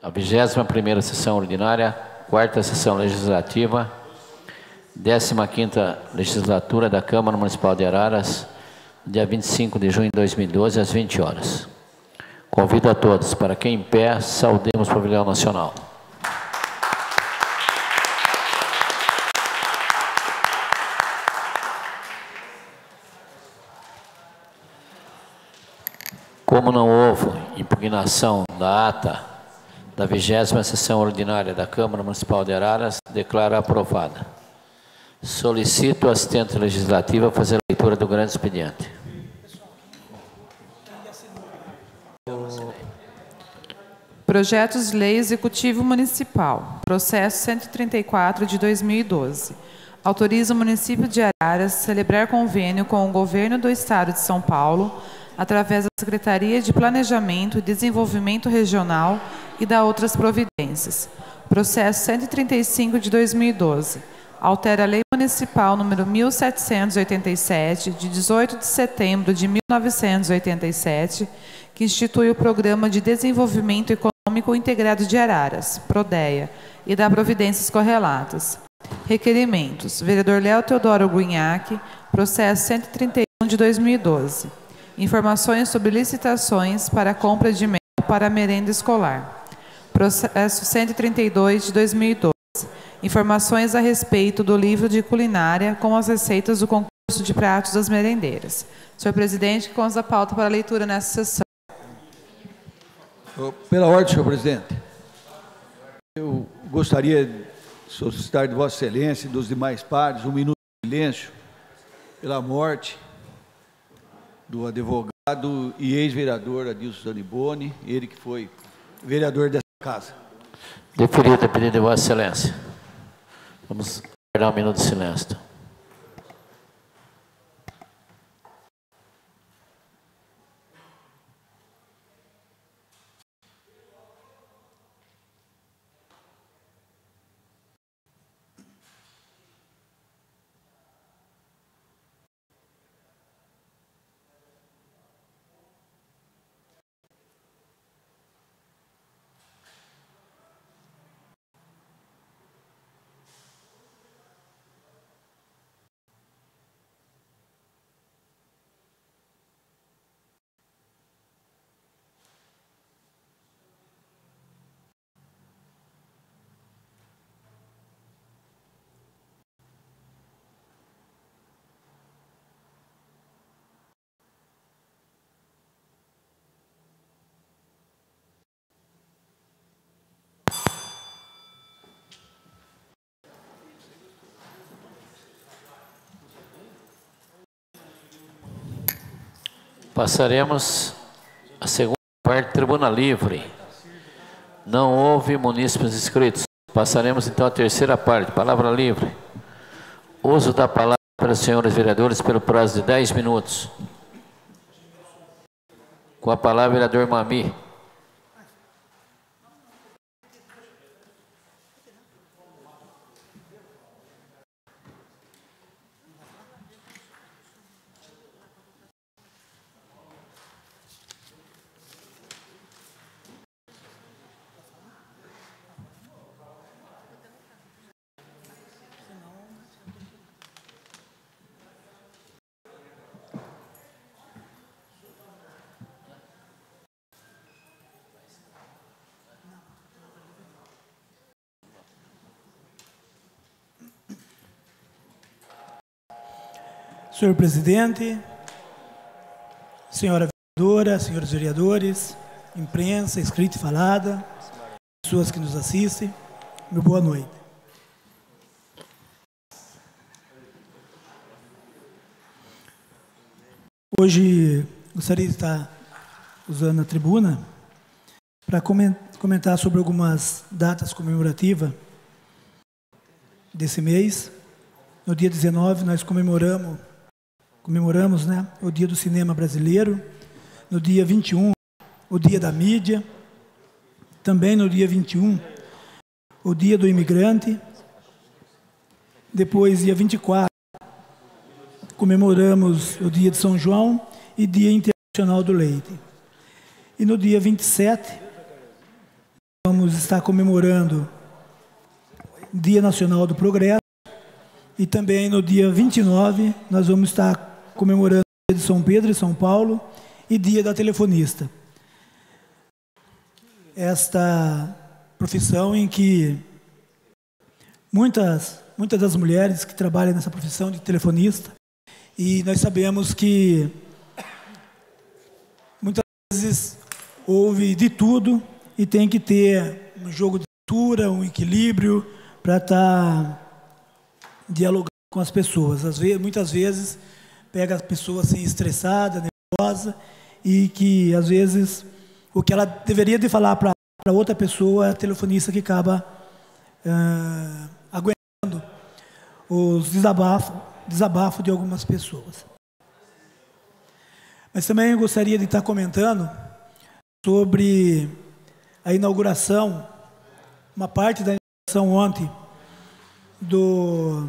A 21ª sessão ordinária, 4ª sessão legislativa, 15ª legislatura da Câmara Municipal de Araras, dia 25 de junho de 2012, às 20 horas. Convido a todos para que em pé saudemos o pavilhão nacional. Como não houve impugnação da ata da 20ª sessão ordinária da Câmara Municipal de Araras, declaro aprovada. Solicito ao assistente legislativo a fazer a leitura do grande expediente. Projetos de Lei Executivo Municipal. Processo 134 de 2012. Autoriza o município de Araras a celebrar convênio com o Governo do Estado de São Paulo, através da Secretaria de Planejamento e Desenvolvimento Regional e da outras providências. Processo 135 de 2012. Altera a Lei Municipal número 1787, de 18 de setembro de 1987, que institui o Programa de Desenvolvimento Econômico Integrado de Araras, PRODEA, e dá providências correlatas. Requerimentos. Vereador Léo Teodoro Guinhaque, processo 131 de 2012. Informações sobre licitações para compra de mel para a merenda escolar. Processo 132 de 2012. Informações a respeito do livro de culinária com as receitas do concurso de pratos das merendeiras. Senhor presidente, consta a pauta para leitura nessa sessão. Pela ordem, senhor presidente, eu gostaria de solicitar de Vossa Excelência e dos demais pares um minuto de silêncio pela morte do advogado e ex-vereador Adilson Zaniboni, ele que foi vereador dessa casa. Deferido a pedido de Vossa Excelência. Vamos guardar um minuto de silêncio. Passaremos a segunda parte, tribuna livre. Não houve munícipes inscritos. Passaremos então a terceira parte, palavra livre. Uso da palavra para os senhores vereadores pelo prazo de 10 minutos. Com a palavra, vereador Mami. Senhor presidente, senhora vereadora, senhores vereadores, imprensa, escrita e falada, pessoas que nos assistem, meu boa noite. Hoje gostaria de estar usando a tribuna para comentar sobre algumas datas comemorativas desse mês. No dia 19 nós comemoramos, né, o Dia do Cinema Brasileiro. No dia 21, o Dia da Mídia. Também no dia 21, o Dia do Imigrante. Depois, dia 24, comemoramos o Dia de São João e Dia Internacional do Leite. E no dia 27, vamos estar comemorando o Dia Nacional do Progresso e também no dia 29 nós vamos estar comemorando o Dia de São Pedro e São Paulo e Dia da Telefonista. Esta profissão em que muitas das mulheres que trabalham nessa profissão de telefonista, e nós sabemos que muitas vezes houve de tudo e tem que ter um jogo de cintura, um equilíbrio para estar dialogando com as pessoas. Muitas vezes pega a pessoa assim estressada, nervosa, e que às vezes o que ela deveria de falar para outra pessoa é a telefonista que acaba aguentando os desabafos de algumas pessoas. Mas também eu gostaria de estar comentando sobre a inauguração, uma parte da inauguração ontem do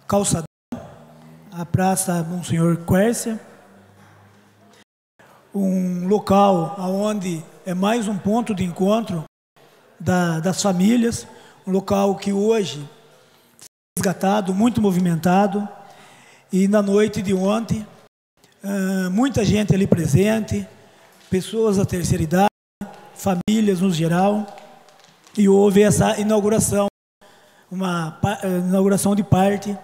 calçadão, a Praça Monsenhor Quércia, um local onde é mais um ponto de encontro das famílias, um local que hoje foi resgatado, muito movimentado, e na noite de ontem, muita gente ali presente, pessoas da terceira idade, famílias no geral, e houve essa inauguração, uma inauguração de parte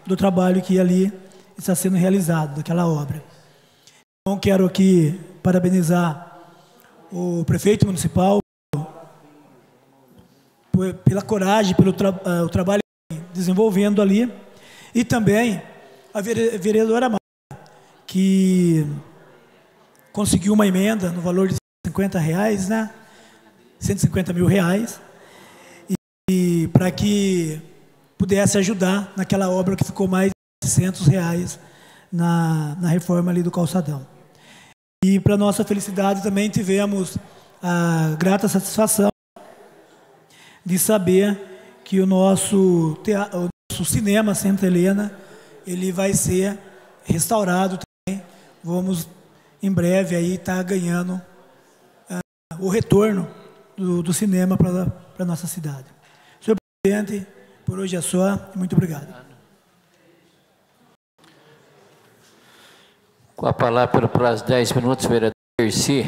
do trabalho que ali está sendo realizado, daquela obra. Então, quero aqui parabenizar o prefeito municipal pela coragem, pelo o trabalho que vem desenvolvendo ali, e também a vereadora Maia, que conseguiu uma emenda no valor de R$150, né? R$150 mil, e para que pudesse ajudar naquela obra que ficou mais de R$600 na reforma ali do calçadão. E para nossa felicidade também tivemos a grata satisfação de saber que o nosso cinema Santa Helena, ele vai ser restaurado também. Vamos em breve aí estar ganhando o retorno do cinema para a nossa cidade. Senhor presidente, por hoje é só. Muito obrigado. Com a palavra para os 10 minutos, vereador Dercy.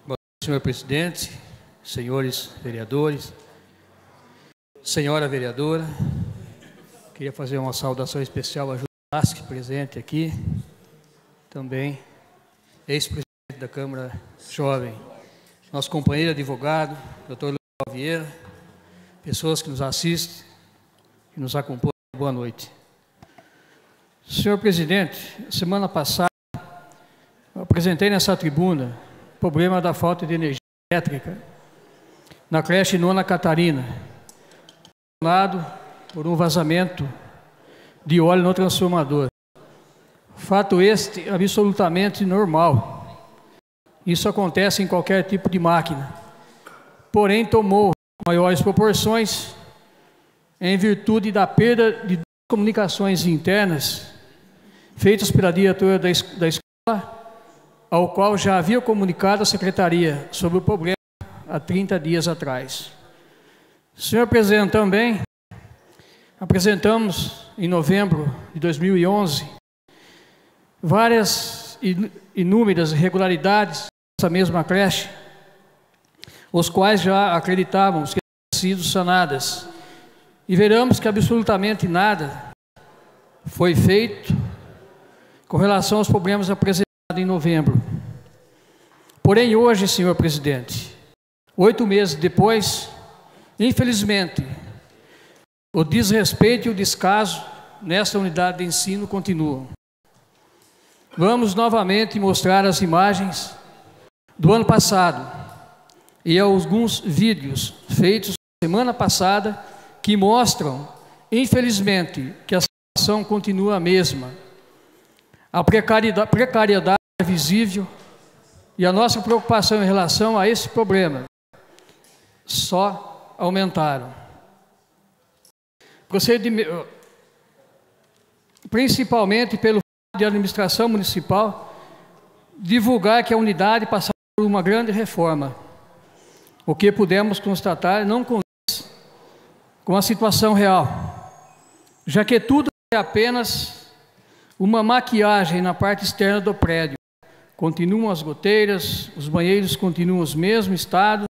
Bom dia, senhor presidente, senhores vereadores, senhora vereadora, queria fazer uma saudação especial a Júlia Lasque, presente aqui, também ex-presidente da Câmara Jovem, nosso companheiro advogado, doutor Luiz Vieira, pessoas que nos assistem, que nos acompanham, boa noite. Senhor presidente, semana passada, eu apresentei nessa tribuna o problema da falta de energia elétrica na creche Nona Catarina, por um vazamento de óleo no transformador. Fato este absolutamente normal. Isso acontece em qualquer tipo de máquina. Porém, tomou maiores proporções em virtude da perda de comunicações internas feitas pela diretora da escola, ao qual já havia comunicado a secretaria sobre o problema há 30 dias atrás. Senhor presidente, também apresentamos em novembro de 2011 várias inúmeras irregularidades nessa mesma creche, os quais já acreditávamos que tinham sido sanadas. E veremos que absolutamente nada foi feito com relação aos problemas apresentados em novembro. Porém, hoje, senhor presidente, 8 meses depois, infelizmente, o desrespeito e o descaso nesta unidade de ensino continuam. Vamos novamente mostrar as imagens do ano passado e alguns vídeos feitos semana passada que mostram, infelizmente, que a situação continua a mesma. A precariedade é visível e a nossa preocupação em relação a esse problema só aumentaram. principalmente pelo fato de a administração municipal divulgar que a unidade passava por uma grande reforma, o que pudemos constatar não condiz com a situação real, já que tudo é apenas uma maquiagem na parte externa do prédio. Continuam as goteiras, os banheiros continuam os mesmos estados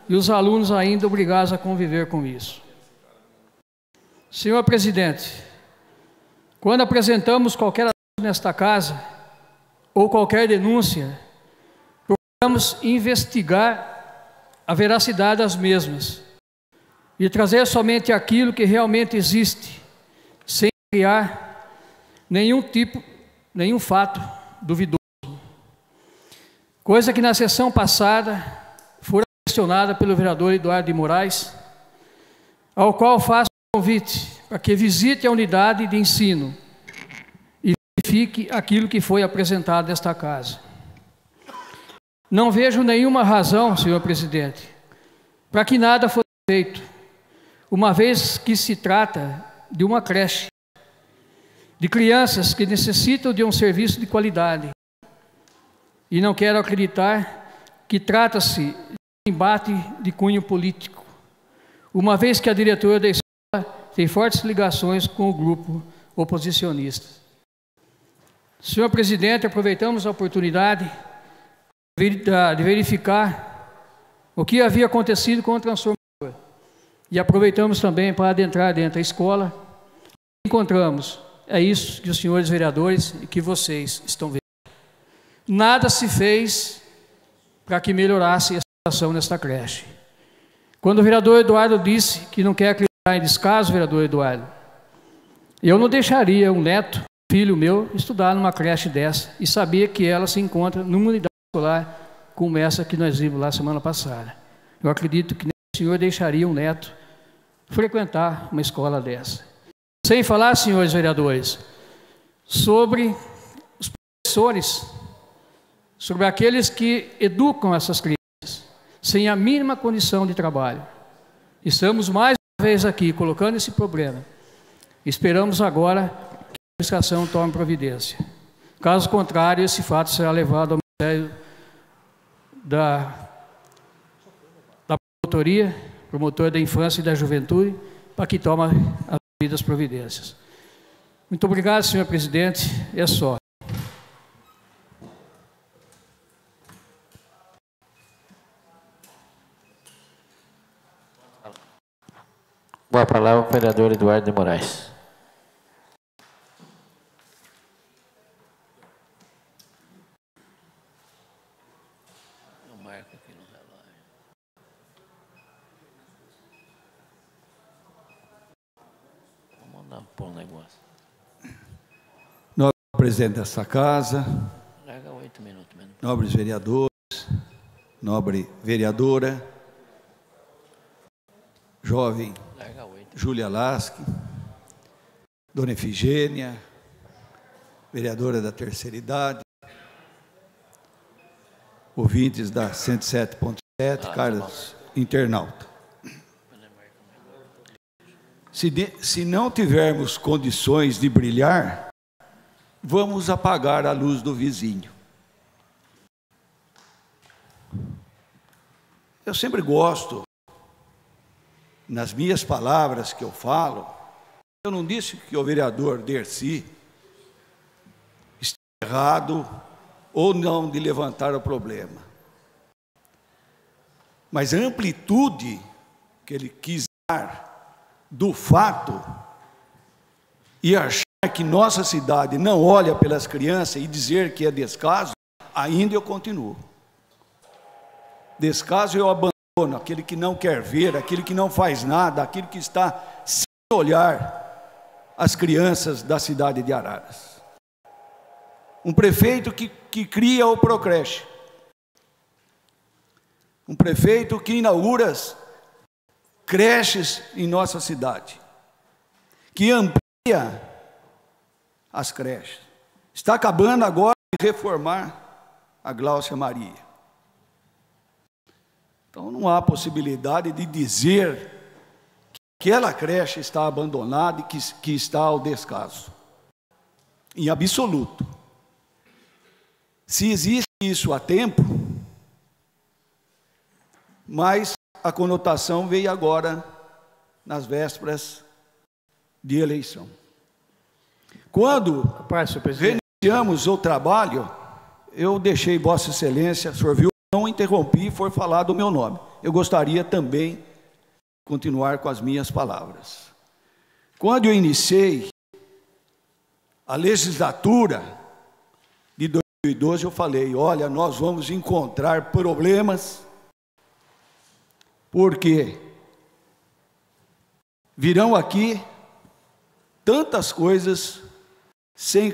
e os alunos ainda obrigados a conviver com isso. Senhor presidente, quando apresentamos qualquer assunto nesta casa ou qualquer denúncia, procuramos investigar a veracidade das mesmas e trazer somente aquilo que realmente existe, sem criar nenhum fato duvidoso. Coisa que na sessão passada foi questionada pelo vereador Eduardo de Moraes, ao qual faço um convite para que visite a unidade de ensino e verifique aquilo que foi apresentado nesta casa. Não vejo nenhuma razão, senhor presidente, para que nada fosse feito, uma vez que se trata de uma creche, de crianças que necessitam de um serviço de qualidade. E não quero acreditar que trata-se de um embate de cunho político, uma vez que a diretora da escola tem fortes ligações com o grupo oposicionista. Senhor presidente, aproveitamos a oportunidade de verificar o que havia acontecido com o transformador e aproveitamos também para adentrar dentro da escola. Encontramos, é isso que os senhores vereadores e que vocês estão vendo. Nada se fez para que melhorasse a situação nesta creche. Quando o vereador Eduardo disse que não quer acreditar em descaso, vereador Eduardo, eu não deixaria um neto, filho meu, estudar numa creche dessa e sabia que ela se encontra numa unidade escolar como essa que nós vimos lá semana passada. Eu acredito que o senhor deixaria um neto frequentar uma escola dessa. Sem falar, senhores vereadores, sobre os professores, sobre aqueles que educam essas crianças, sem a mínima condição de trabalho. Estamos mais uma vez aqui colocando esse problema. Esperamos agora que a administração tome providência. Caso contrário, esse fato será levado ao Ministério da Promotor da Infância e da Juventude, para que tome as devidas providências. Muito obrigado, senhor presidente. É só. Boa palavra, o vereador Eduardo de Moraes. Eu marco aqui no relógio. Vamos dar pôr um negócio. Nobre presidente dessa casa, Larga 8 minutos mesmo. nobres vereadores, nobre vereadora, jovem Júlia Lasque, dona Efigênia, vereadora da terceira idade, ouvintes da 107.7, caros internautas. Se não tivermos condições de brilhar, vamos apagar a luz do vizinho. Eu sempre gosto, nas minhas palavras que eu falo, eu não disse que o vereador Dercy está errado ou não de levantar o problema. Mas a amplitude que ele quis dar do fato e achar que nossa cidade não olha pelas crianças e dizer que é descaso, ainda eu continuo. Descaso eu abandono aquele que não quer ver, aquele que não faz nada, aquele que está sem olhar as crianças da cidade de Araras. Um prefeito que cria o Procreche. Um prefeito que inaugura creches em nossa cidade. Que amplia as creches. Está acabando agora de reformar a Gláucia Maria. Então não há possibilidade de dizer que aquela creche está abandonada e que está ao descaso. em absoluto. Se existe isso há tempo, mas a conotação veio agora nas vésperas de eleição. Quando reiniciamos o trabalho, eu deixei Vossa Excelência, o senhor viu, não interrompi e foi falar do meu nome. Eu gostaria também de continuar com as minhas palavras. Quando eu iniciei a legislatura de 2012, eu falei, olha, nós vamos encontrar problemas, porque virão aqui tantas coisas sem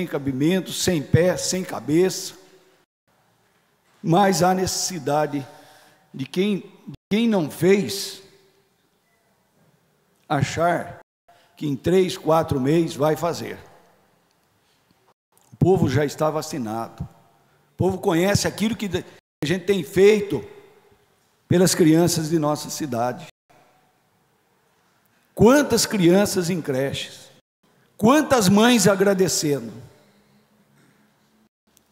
cabimento, sem pé, sem cabeça, mas há necessidade de quem não fez achar que em 3, 4 meses vai fazer. O povo já está vacinado, o povo conhece aquilo que a gente tem feito pelas crianças de nossa cidade. Quantas crianças em creches, quantas mães agradecendo.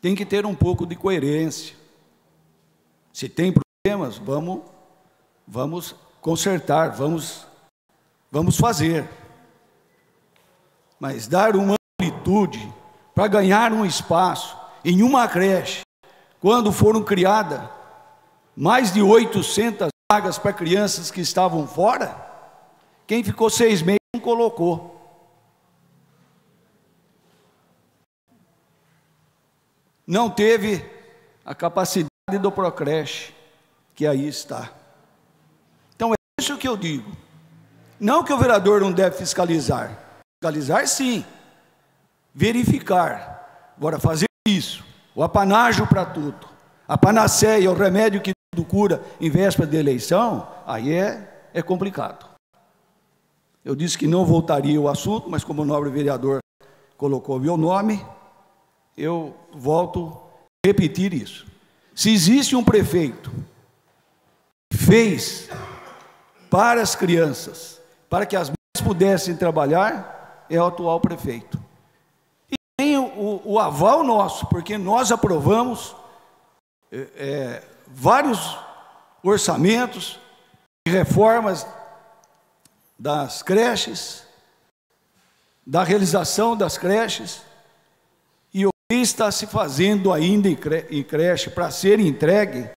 Tem que ter um pouco de coerência. Se tem problemas, vamos consertar, vamos fazer. Mas dar uma amplitude para ganhar um espaço em uma creche, quando foram criadas mais de 800 vagas para crianças que estavam fora, quem ficou 6 meses não colocou. Não teve a capacidade do Procreche, que aí está. Então é isso que eu digo. Não que o vereador não deve fiscalizar. Fiscalizar sim. Verificar. Agora fazer isso. O apanágio para tudo. A panaceia, o remédio que tudo cura em véspera de eleição, aí é complicado. Eu disse que não voltaria ao assunto, mas como o nobre vereador colocou meu nome, eu volto a repetir isso. Se existe um prefeito que fez para as crianças, para que as mães pudessem trabalhar, é o atual prefeito. E tem o aval nosso, porque nós aprovamos vários orçamentos de reformas das creches, da realização das creches, e o que está se fazendo ainda em creche para ser entregue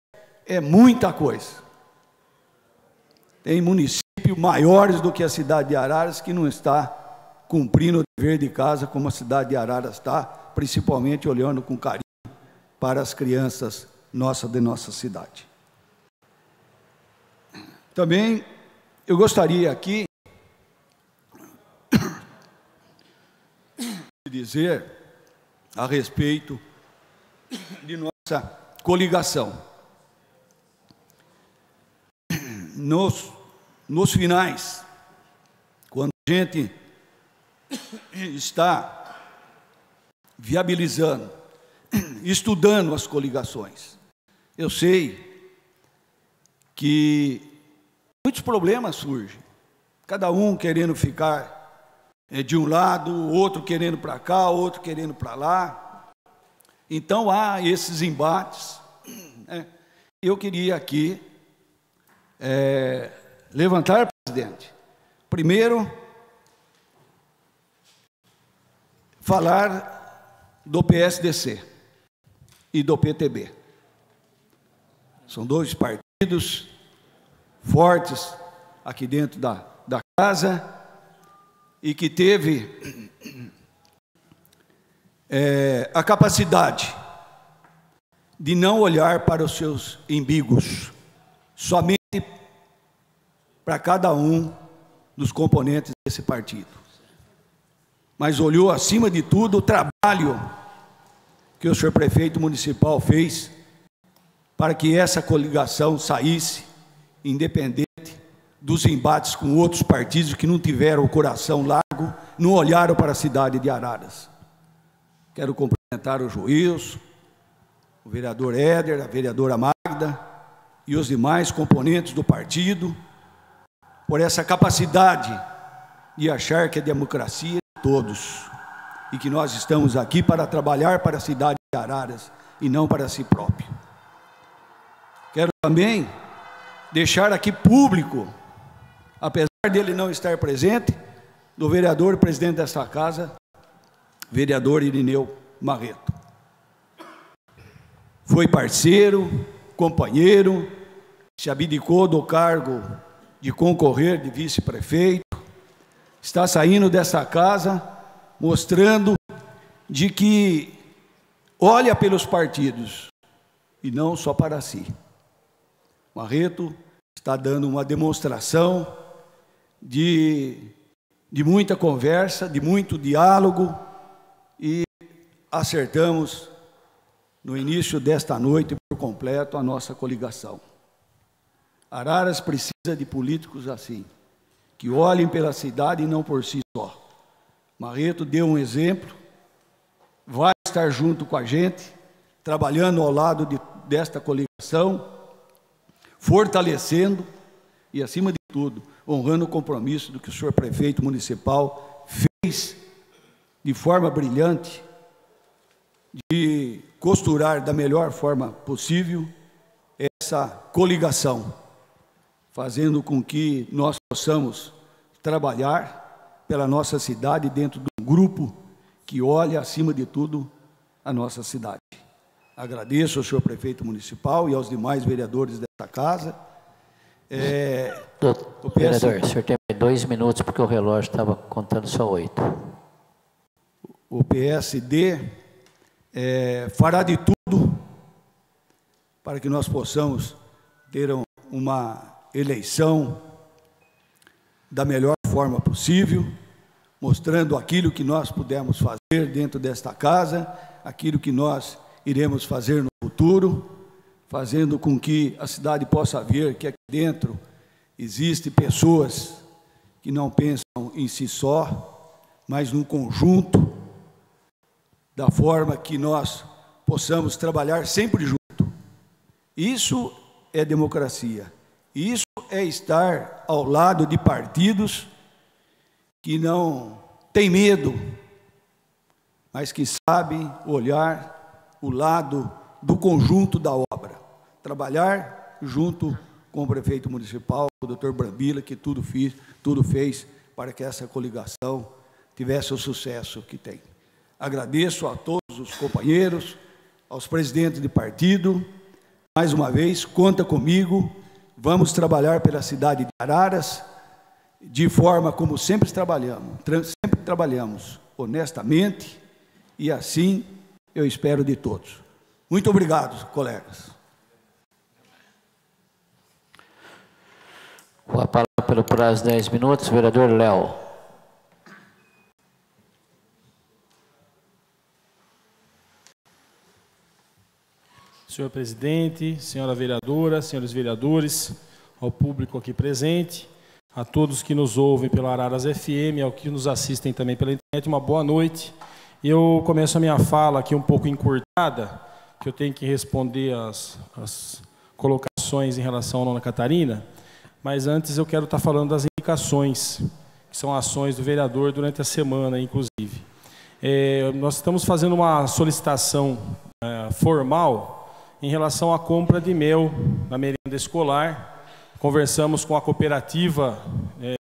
é muita coisa. Tem municípios maiores do que a cidade de Araras que não está cumprindo o dever de casa como a cidade de Araras está, principalmente olhando com carinho para as crianças de nossa cidade. Também eu gostaria aqui de dizer a respeito de nossa coligação. Nos finais, quando a gente está viabilizando, estudando as coligações, eu sei que muitos problemas surgem, cada um querendo ficar de um lado, outro querendo para cá, outro querendo para lá. Então há esses embates. Eu queria aqui levantar, presidente, primeiro falar do PSDC e do PTB. São dois partidos fortes aqui dentro da casa e que teve a capacidade de não olhar para os seus umbigos, somente para cada um dos componentes desse partido, mas olhou acima de tudo o trabalho que o senhor prefeito municipal fez para que essa coligação saísse independente dos embates com outros partidos que não tiveram o coração largo, não olharam para a cidade de Araras. Quero cumprimentar o Joilson, o vereador Éder, a vereadora Magda e os demais componentes do partido por essa capacidade de achar que a democracia é de todos e que nós estamos aqui para trabalhar para a cidade de Araras e não para si próprio. Quero também deixar aqui público, apesar dele não estar presente, do vereador presidente dessa casa, vereador Irineu Marreto. Foi parceiro, companheiro, se abdicou do cargo de concorrer de vice-prefeito, está saindo dessa casa mostrando de que olha pelos partidos e não só para si. Marreto está dando uma demonstração de muita conversa, de muito diálogo, e acertamos no início desta noite por completo a nossa coligação. Araras precisa de políticos assim, que olhem pela cidade e não por si só. Marreto deu um exemplo, vai estar junto com a gente, trabalhando ao lado desta coligação, fortalecendo e, acima de tudo, honrando o compromisso do que o senhor prefeito municipal fez de forma brilhante, de costurar da melhor forma possível essa coligação, fazendo com que nós possamos trabalhar pela nossa cidade dentro de um grupo que olha, acima de tudo, a nossa cidade. Agradeço ao senhor prefeito municipal e aos demais vereadores desta casa. Vereador, o senhor tem 2 minutos, porque o relógio estava contando só 8. O PSD fará de tudo para que nós possamos ter uma eleição da melhor forma possível, mostrando aquilo que nós pudermos fazer dentro desta casa, aquilo que nós iremos fazer no futuro, fazendo com que a cidade possa ver que aqui dentro existem pessoas que não pensam em si só, mas no conjunto, da forma que nós possamos trabalhar sempre junto. Isso é democracia. Isso é estar ao lado de partidos que não têm medo, mas que sabem olhar o lado do conjunto da obra. Trabalhar junto com o prefeito municipal, o doutor Brambila, que tudo fez para que essa coligação tivesse o sucesso que tem. Agradeço a todos os companheiros, aos presidentes de partido. Mais uma vez, conta comigo. Vamos trabalhar pela cidade de Araras de forma como sempre trabalhamos honestamente, e assim eu espero de todos. Muito obrigado, colegas. Com a palavra pelo prazo de 10 minutos, vereador Léo. Senhor presidente, senhora vereadora, senhores vereadores, ao público aqui presente, a todos que nos ouvem pela Araras FM, ao que nos assistem também pela internet, uma boa noite. Eu começo a minha fala aqui um pouco encurtada, que eu tenho que responder as colocações em relação à Nona Catarina, mas antes eu quero estar falando das indicações, que são ações do vereador durante a semana, inclusive. Nós estamos fazendo uma solicitação formal em relação à compra de mel na merenda escolar. Conversamos com a cooperativa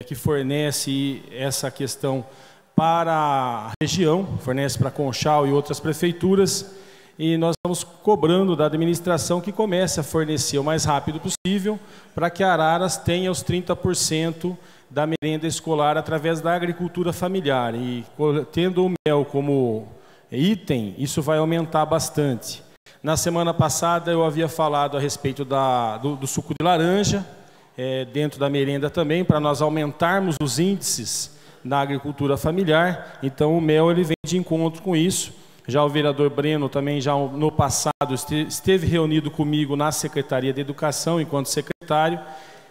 que fornece essa questão para a região, fornece para Conchal e outras prefeituras, e nós estamos cobrando da administração que comece a fornecer o mais rápido possível para que Araras tenha os 30% da merenda escolar através da agricultura familiar. E tendo o mel como item, isso vai aumentar bastante. Na semana passada eu havia falado a respeito do suco de laranja, dentro da merenda também, para nós aumentarmos os índices na agricultura familiar. Então o mel ele vem de encontro com isso. Já o vereador Breno também já no passado esteve reunido comigo na Secretaria de Educação enquanto secretário.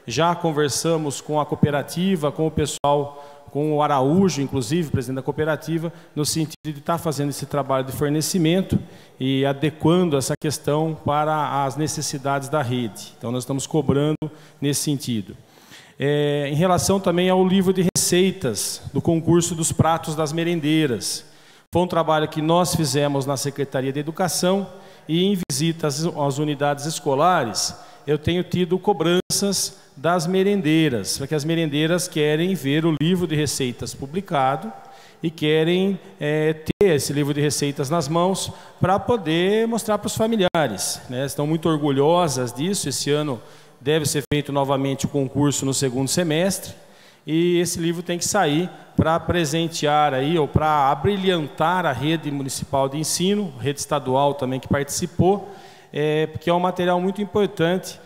Já conversamos com a cooperativa, com o pessoal, com o Araújo, inclusive, presidente da cooperativa, no sentido de estar fazendo esse trabalho de fornecimento e adequando essa questão para as necessidades da rede. Então nós estamos cobrando nesse sentido. Em relação também ao livro de receitas do concurso dos pratos das merendeiras. Foi um trabalho que nós fizemos na Secretaria de Educação e em visitas às unidades escolares, eu tenho tido cobranças das merendeiras, porque as merendeiras querem ver o livro de receitas publicado e querem ter esse livro de receitas nas mãos para poder mostrar para os familiares, né? Estão muito orgulhosas disso. Esse ano deve ser feito novamente o concurso no segundo semestre e esse livro tem que sair para presentear aí, ou para abrilhantar a rede municipal de ensino, rede estadual também que participou, porque é um material muito importante,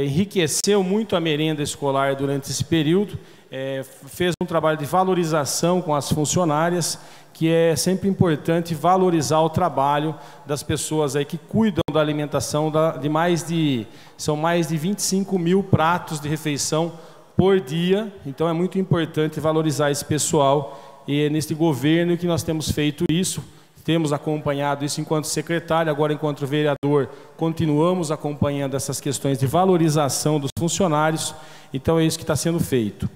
enriqueceu muito a merenda escolar durante esse período, fez um trabalho de valorização com as funcionárias, que é sempre importante valorizar o trabalho das pessoas aí que cuidam da alimentação são mais de 25 mil pratos de refeição por dia, então é muito importante valorizar esse pessoal, e é neste governo que nós temos feito isso, temos acompanhado isso enquanto secretário, agora enquanto vereador, continuamos acompanhando essas questões de valorização dos funcionários, então é isso que está sendo feito,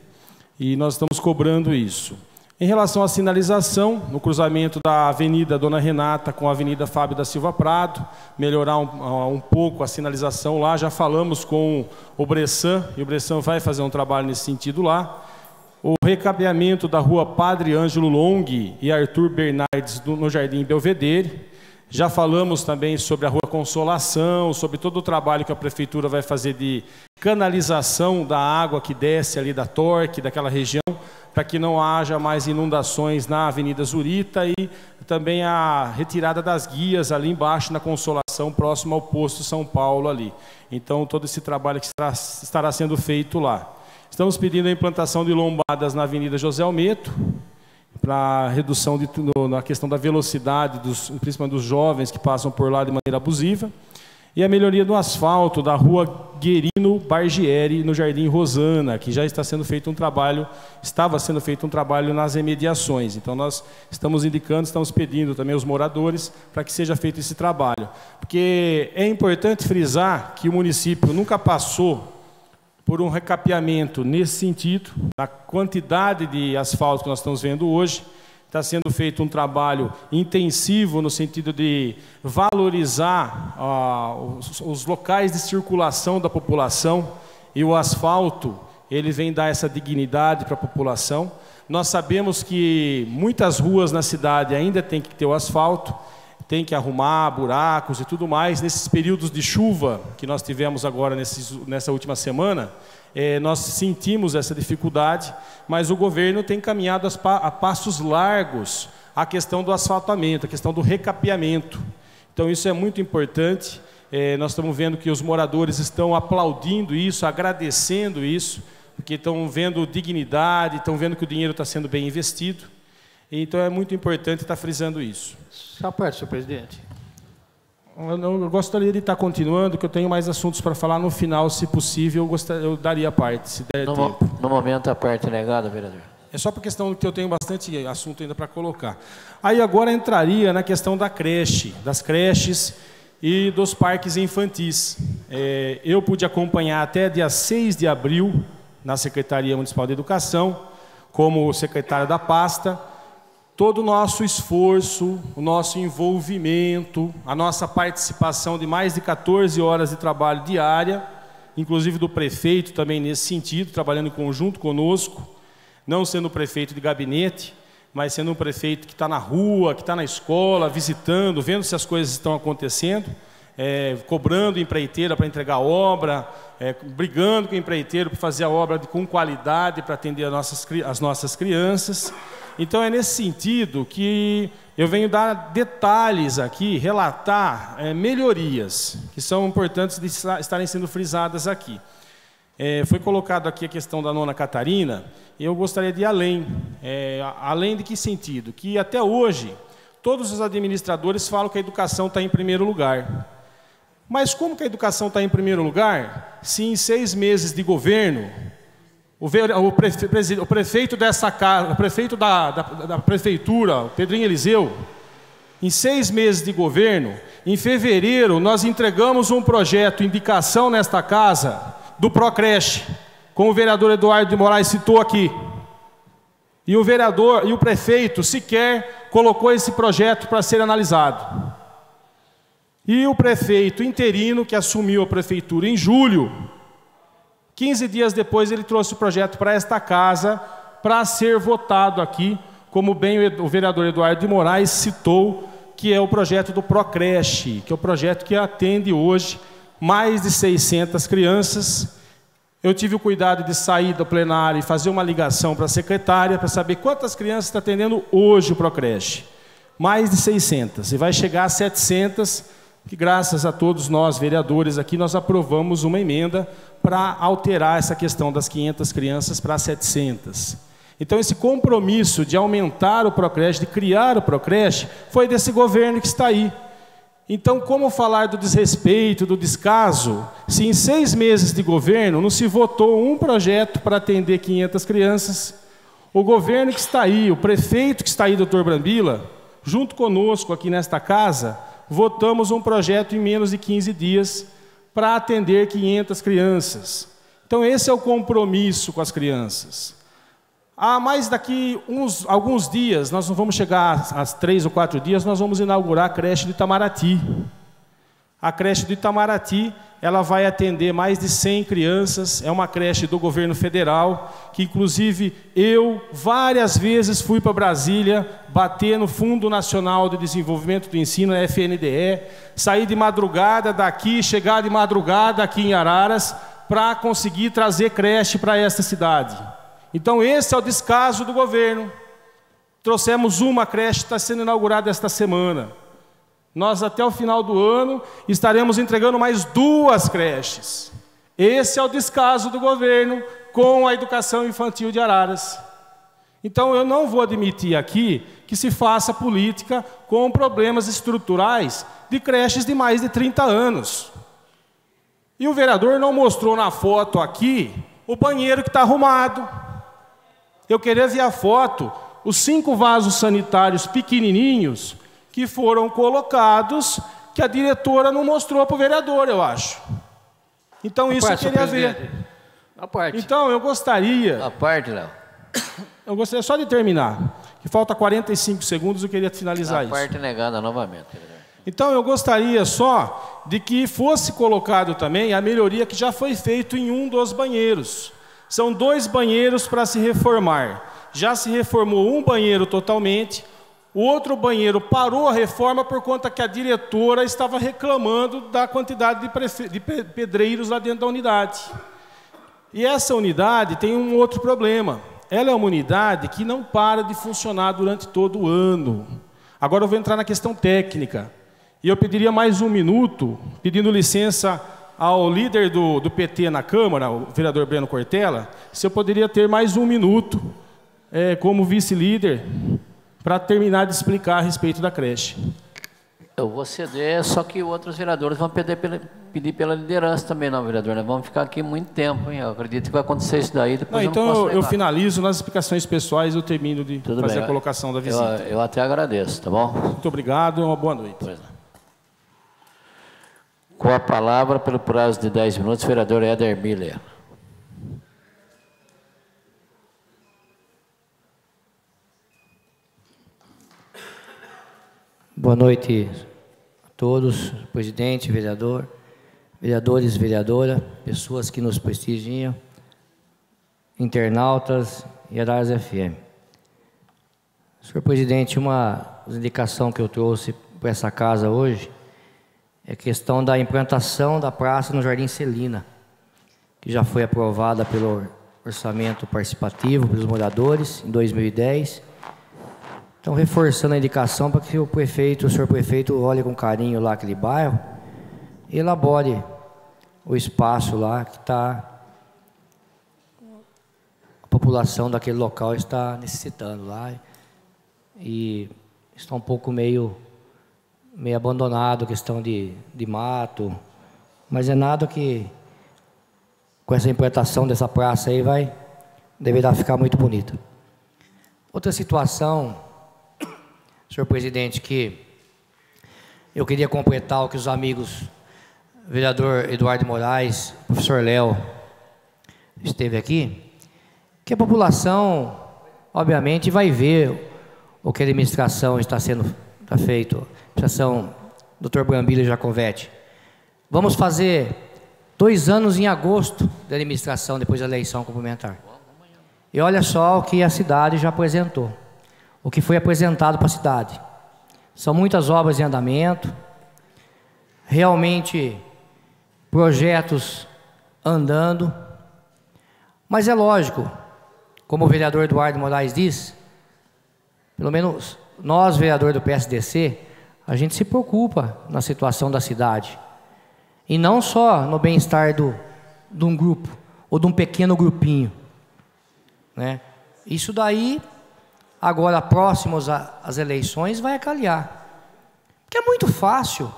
e nós estamos cobrando isso. Em relação à sinalização, no cruzamento da Avenida Dona Renata com a Avenida Fábio da Silva Prado, melhorar um pouco a sinalização lá, já falamos com o Bressan, e o Bressan vai fazer um trabalho nesse sentido lá. O recapeamento da rua Padre Ângelo Long e Arthur Bernardes no Jardim Belvedere. Já falamos também sobre a Rua Consolação, sobre todo o trabalho que a Prefeitura vai fazer de canalização da água que desce ali da Torque, daquela região, para que não haja mais inundações na Avenida Zurita, e também a retirada das guias ali embaixo na Consolação, próximo ao posto São Paulo ali. Então, todo esse trabalho que estará sendo feito lá. Estamos pedindo a implantação de lombadas na Avenida José Almeto, para redução na questão da velocidade, principalmente dos jovens que passam por lá de maneira abusiva. E a melhoria do asfalto da rua Guerino Bargieri, no Jardim Rosana, que já está sendo feito um trabalho, estava sendo feito um trabalho nas remediações. Então nós estamos indicando, estamos pedindo também aos moradores para que seja feito esse trabalho. Porque é importante frisar que o município nunca passou por um recapeamento nesse sentido, na quantidade de asfalto que nós estamos vendo hoje. Está sendo feito um trabalho intensivo no sentido de valorizar os locais de circulação da população, e o asfalto, ele vem dar essa dignidade para a população. Nós sabemos que muitas ruas na cidade ainda tem que ter o asfalto, tem que arrumar buracos e tudo mais. Nesses períodos de chuva que nós tivemos agora nessa última semana, nós sentimos essa dificuldade, mas o governo tem caminhado a passos largos a questão do asfaltamento, a questão do recapeamento. Então isso é muito importante. Nós estamos vendo que os moradores estão aplaudindo isso, agradecendo isso, porque estão vendo dignidade, estão vendo que o dinheiro está sendo bem investido. Então é muito importante estar frisando isso. Só parte, senhor presidente. Eu gostaria de estar continuando, que eu tenho mais assuntos para falar no final, se possível, eu daria a parte, se der tempo. No momento, a parte é negada, vereador. É só por questão que eu tenho bastante assunto ainda para colocar. Aí agora entraria na questão da creche, das creches e dos parques infantis. Eu pude acompanhar até dia 6 de abril, na Secretaria Municipal de Educação, como secretário da pasta, todo o nosso esforço, o nosso envolvimento, a nossa participação de mais de 14 horas de trabalho diária, inclusive do prefeito também nesse sentido, trabalhando em conjunto conosco, não sendo prefeito de gabinete, mas sendo um prefeito que está na rua, que está na escola, visitando, vendo se as coisas estão acontecendo, cobrando empreiteira para entregar obra, brigando com o empreiteiro para fazer a obra com qualidade, para atender as nossas crianças. Então é nesse sentido que eu venho dar detalhes aqui, relatar melhorias que são importantes de estarem sendo frisadas aqui. Foi colocado aqui a questão da Nona Catarina, e eu gostaria de ir além. Além de que sentido? Que até hoje, todos os administradores falam que a educação está em primeiro lugar. Mas como que a educação está em primeiro lugar, se em 6 meses de governo, o prefeito dessa casa, o prefeito da prefeitura, o Pedrinho Eliseu, em 6 meses de governo, em fevereiro, nós entregamos um projeto, indicação nesta casa, do Procreche, como o vereador Eduardo de Moraes citou aqui. E o vereador e o prefeito sequer colocou esse projeto para ser analisado. E o prefeito interino, que assumiu a prefeitura em julho, 15 dias depois ele trouxe o projeto para esta casa para ser votado aqui, como bem o vereador Eduardo de Moraes citou, que é o projeto do Procreche, que é o projeto que atende hoje mais de 600 crianças. Eu tive o cuidado de sair do plenário e fazer uma ligação para a secretária para saber quantas crianças está atendendo hoje o Procreche. Mais de 600, e vai chegar a 700, que graças a todos nós, vereadores aqui, nós aprovamos uma emenda para alterar essa questão das 500 crianças para 700. Então, esse compromisso de aumentar o Procreche, de criar o Procreche, foi desse governo que está aí. Então, como falar do desrespeito, do descaso, se em 6 meses de governo não se votou um projeto para atender 500 crianças? O governo que está aí, o prefeito que está aí, doutor Brambila, junto conosco aqui nesta casa, votamos um projeto em menos de 15 dias para atender 500 crianças. Então, esse é o compromisso com as crianças. Mas daqui alguns dias, nós não vamos chegar a 3 ou 4 dias, nós vamos inaugurar a creche do Itamaraty. A creche do Itamaraty, ela vai atender mais de 100 crianças, é uma creche do governo federal, que inclusive eu várias vezes fui para Brasília, bater no Fundo Nacional de Desenvolvimento do Ensino, FNDE, sair de madrugada daqui, chegar de madrugada aqui em Araras, para conseguir trazer creche para esta cidade. Então, esse é o descaso do governo. Trouxemos uma creche que está sendo inaugurada esta semana. Nós, até o final do ano, estaremos entregando mais 2 creches. Esse é o descaso do governo com a educação infantil de Araras. Então, eu não vou admitir aqui que se faça política com problemas estruturais de creches de mais de 30 anos. E o vereador não mostrou na foto aqui o banheiro que está arrumado. Eu queria ver a foto, os 5 vasos sanitários pequenininhos que foram colocados, que a diretora não mostrou para o vereador, eu acho. Então, isso eu queria ver. A parte. Então, eu gostaria... A parte, Léo. Eu gostaria só de terminar, que falta 45 segundos, eu queria finalizar isso. A parte negada novamente. Então, eu gostaria só de que fosse colocado também a melhoria que já foi feita em um dos banheiros. São 2 banheiros para se reformar. Já se reformou um banheiro totalmente, o outro banheiro parou a reforma por conta que a diretora estava reclamando da quantidade de pedreiros lá dentro da unidade. E essa unidade tem um outro problema. Ela é uma unidade que não para de funcionar durante todo o ano. Agora eu vou entrar na questão técnica. E eu pediria mais 1 minuto, pedindo licença ao líder do PT na Câmara, o vereador Breno Cortella, se eu poderia ter mais 1 minuto como vice-líder para terminar de explicar a respeito da creche. Eu vou ceder, só que outros vereadores vão pedir pela liderança também, não, vereador. Nós vamos ficar aqui muito tempo, hein? Eu acredito que vai acontecer isso daí. Depois então eu finalizo nas explicações pessoais, eu termino de fazer a colocação da visita. Eu até agradeço, tá bom? Muito obrigado e uma boa noite. Pois não. Com a palavra, pelo prazo de 10 minutos, o vereador Éder Miller. Boa noite a todos, presidente, vereador, vereadores, vereadora, pessoas que nos prestigiam, internautas e Araras FM. Senhor presidente, uma indicação que eu trouxe para essa casa hoje é a questão da implantação da praça no Jardim Celina, que já foi aprovada pelo orçamento participativo pelos moradores em 2010. Então, reforçando a indicação para que o senhor prefeito olhe com carinho lá aquele bairro e elabore o espaço lá que a população daquele local está necessitando lá e está um pouco meio abandonado, questão de mato, mas é nada que com essa implantação dessa praça aí deverá ficar muito bonita. Outra situação, senhor presidente, que eu queria completar o que os amigos, vereador Eduardo Moraes, professor Léo, esteve aqui, que a população, obviamente, vai ver o que a administração está feito, a administração Dr. Brambila e Jacovete. Vamos fazer 2 anos em agosto de administração, depois da eleição complementar. E olha só o que a cidade já apresentou, o que foi apresentado para a cidade. São muitas obras em andamento, realmente projetos andando, mas é lógico, como o vereador Eduardo Moraes diz, pelo menos nós, vereador do PSDC, a gente se preocupa na situação da cidade. E não só no bem-estar de um grupo, ou de um pequeno grupinho, né? Isso daí, agora próximos às eleições, vai acalhar. Porque é muito fácil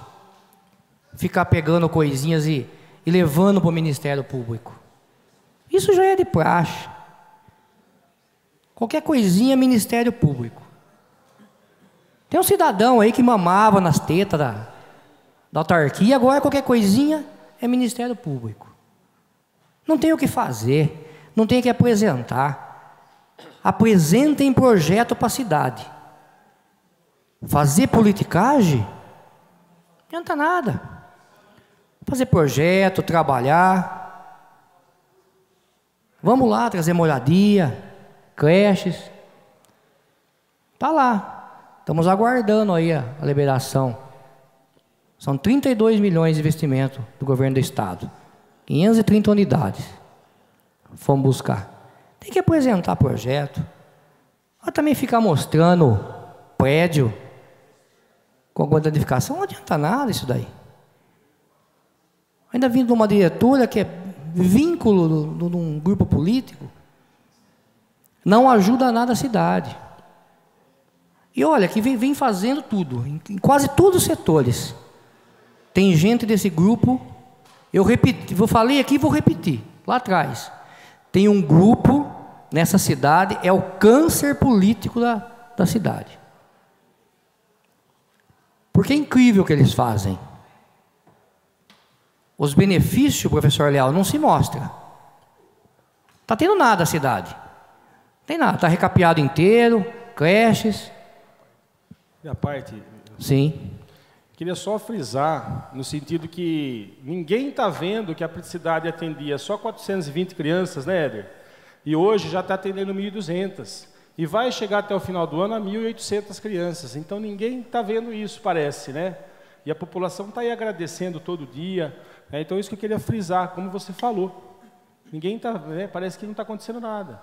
ficar pegando coisinhas e levando para o Ministério Público. Isso já é de praxe. Qualquer coisinha é Ministério Público. Tem um cidadão aí que mamava nas tetas da autarquia, agora qualquer coisinha é Ministério Público. Não tem o que fazer, não tem o que apresentar. Apresentem projeto para a cidade. Fazer politicagem não adianta nada. Fazer projeto, trabalhar. Vamos lá trazer moradia, creches. Está lá. Estamos aguardando aí a liberação. São 32 milhões de investimento do governo do estado. 530 unidades. Fomos buscar. Tem que apresentar projeto. Ou também ficar mostrando prédio com alguma edificação, não adianta nada isso daí. Ainda vindo de uma diretora que é vínculo de um grupo político, não ajuda nada a cidade. E olha, que vem fazendo tudo, em quase todos os setores. Tem gente desse grupo, eu falei aqui e vou repetir, lá atrás. Tem um grupo nessa cidade, é o câncer político da cidade. Porque é incrível o que eles fazem. Os benefícios, professor Leal, não se mostra. Está tendo nada a cidade. Não tem nada, está recapeado inteiro, creches. Minha parte. Sim. Queria só frisar, no sentido que ninguém está vendo que a cidade atendia só 420 crianças, né, Éder? E hoje já está atendendo 1.200. E vai chegar até o final do ano a 1.800 crianças. Então ninguém está vendo isso, parece, né? E a população está aí agradecendo todo dia. Né? Então isso que eu queria frisar, como você falou. Ninguém está, né? Parece que não está acontecendo nada.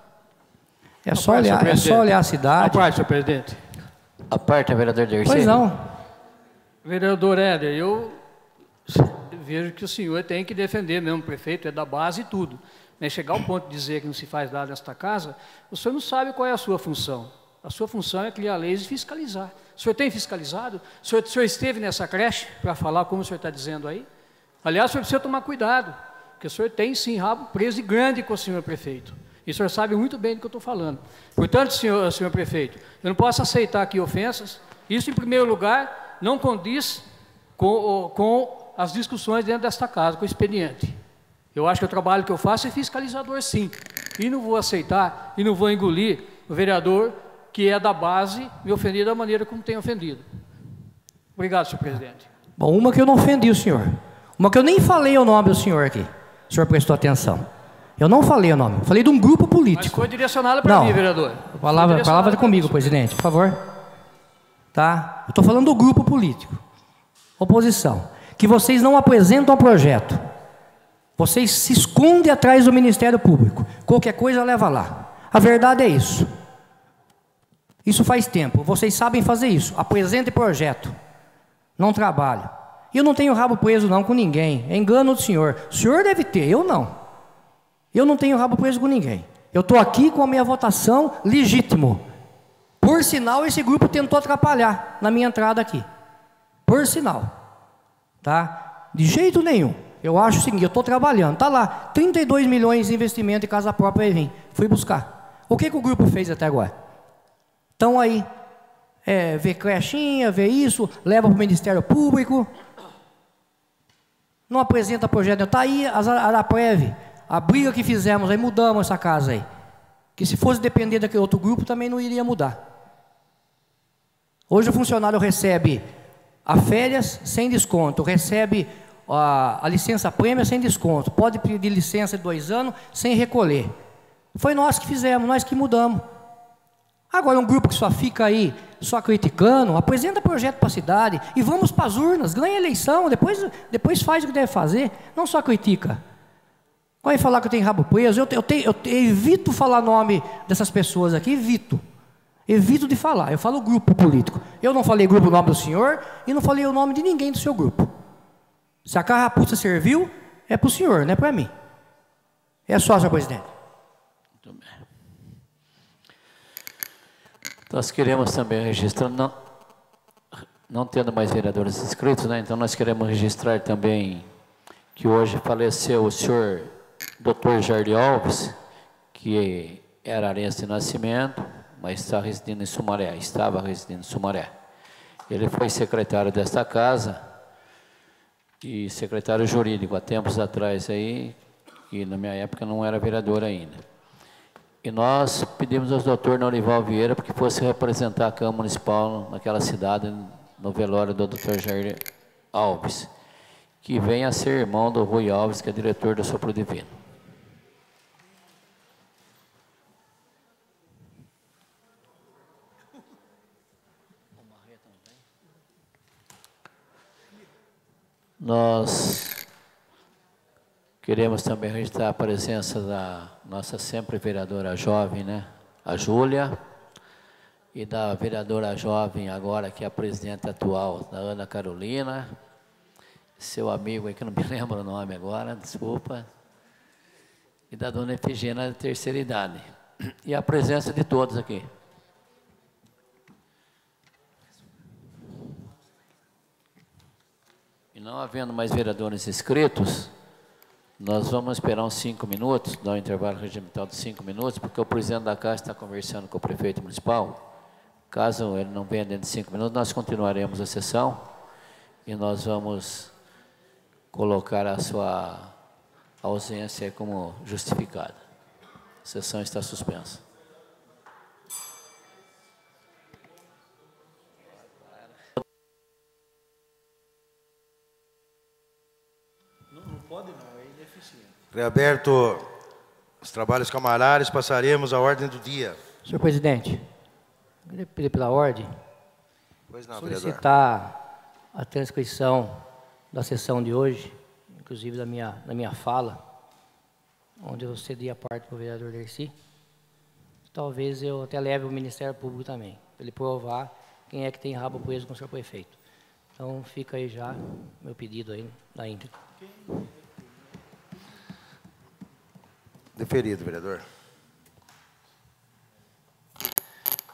É só olhar a cidade. A parte, senhor presidente. A parte, vereador Dercy. Pois não. Vereador Éder, eu vejo que o senhor tem que defender mesmo, o prefeito é da base e tudo. Né? Chegar ao ponto de dizer que não se faz nada nesta casa, o senhor não sabe qual é a sua função. A sua função é criar leis e fiscalizar. O senhor tem fiscalizado? O senhor esteve nessa creche para falar como o senhor está dizendo aí? Aliás, o senhor precisa tomar cuidado, porque o senhor tem sim rabo preso e grande com o senhor prefeito. E o senhor sabe muito bem do que eu estou falando. Portanto, senhor prefeito, eu não posso aceitar aqui ofensas. Isso, em primeiro lugar, não condiz com as discussões dentro desta casa, com o expediente. Eu acho que o trabalho que eu faço é fiscalizador, sim. E não vou aceitar e não vou engolir o vereador que é da base me ofender da maneira como tem ofendido. Obrigado, senhor presidente. Bom, uma que eu não ofendi o senhor. Uma que eu nem falei o nome do senhor aqui. O senhor prestou atenção. Eu não falei o nome. Falei de um grupo político. Mas foi direcionada para mim, vereador. A palavra é comigo, presidente, por favor. Tá? Eu estou falando do grupo político. Oposição. Que vocês não apresentam o projeto. Vocês se escondem atrás do Ministério Público. Qualquer coisa leva lá. A verdade é isso. Isso faz tempo. Vocês sabem fazer isso. Apresentem projeto. Não trabalham. E eu não tenho rabo preso não com ninguém. É engano do senhor. O senhor deve ter, eu não. Eu não tenho rabo preso com ninguém. Eu estou aqui com a minha votação legítimo. Por sinal, esse grupo tentou atrapalhar na minha entrada aqui. Por sinal. Tá? De jeito nenhum. Eu acho o seguinte, eu estou trabalhando. Está lá, 32 milhões de investimento em casa própria aí vem. Fui buscar. O que o grupo fez até agora? Estão aí. Vê crechinha, vê isso, leva para o Ministério Público. Não apresenta projeto. Está aí a Araprev. A briga que fizemos, aí mudamos essa casa aí. Que se fosse depender daquele outro grupo, também não iria mudar. Hoje o funcionário recebe a férias sem desconto, recebe a licença prêmio sem desconto, pode pedir licença de 2 anos sem recolher. Foi nós que fizemos, nós que mudamos. Agora um grupo que só fica aí, só criticando, apresenta projeto para a cidade e vamos para as urnas, ganha a eleição, depois faz o que deve fazer, não só critica. Vai falar que eu tenho rabo preso, eu evito falar nome dessas pessoas aqui, evito de falar, eu falo grupo político. Eu não falei grupo o nome do senhor e não falei o nome de ninguém do seu grupo. Se a carrapuça serviu, é para o senhor, não é para mim. É só, senhor presidente. Muito bem. Nós queremos também registrar, não tendo mais vereadores inscritos, né? Então nós queremos registrar também que hoje faleceu o senhor Dr. Jardim Alves, que era arense de nascimento, mas está residindo em Sumaré, estava residindo em Sumaré. Ele foi secretário desta casa e secretário jurídico há tempos atrás aí, e na minha época não era vereador ainda. E nós pedimos ao doutor Norival Vieira para que fosse representar a Câmara Municipal naquela cidade, no velório do Dr. Jair Alves, que vem a ser irmão do Rui Alves, que é diretor do Sopro Divino. Nós queremos também registrar a presença da nossa sempre vereadora jovem, né? A Júlia, e da vereadora jovem agora, que é a presidente atual, da Ana Carolina, seu amigo aí, que eu não me lembro o nome agora, desculpa, e da dona Efigênia da terceira idade. E a presença de todos aqui. E não havendo mais vereadores inscritos, nós vamos esperar uns 5 minutos, dar um intervalo regimental de 5 minutos, porque o presidente da casa está conversando com o prefeito municipal. Caso ele não venha dentro de 5 minutos, nós continuaremos a sessão e nós vamos colocar a sua ausência como justificada. A sessão está suspensa. Não pode não, é ineficiente. Reaberto os trabalhos camarares, passaremos à ordem do dia. Senhor presidente, eu queria pedir pela ordem, Pois não, solicitar a transcrição da sessão de hoje, inclusive da minha fala, onde eu cedi a parte para o vereador Dercy. Talvez eu até leve o Ministério Público também, para ele provar quem é que tem rabo preso com o senhor prefeito. Então fica aí já meu pedido aí na íntegra. Deferido, vereador.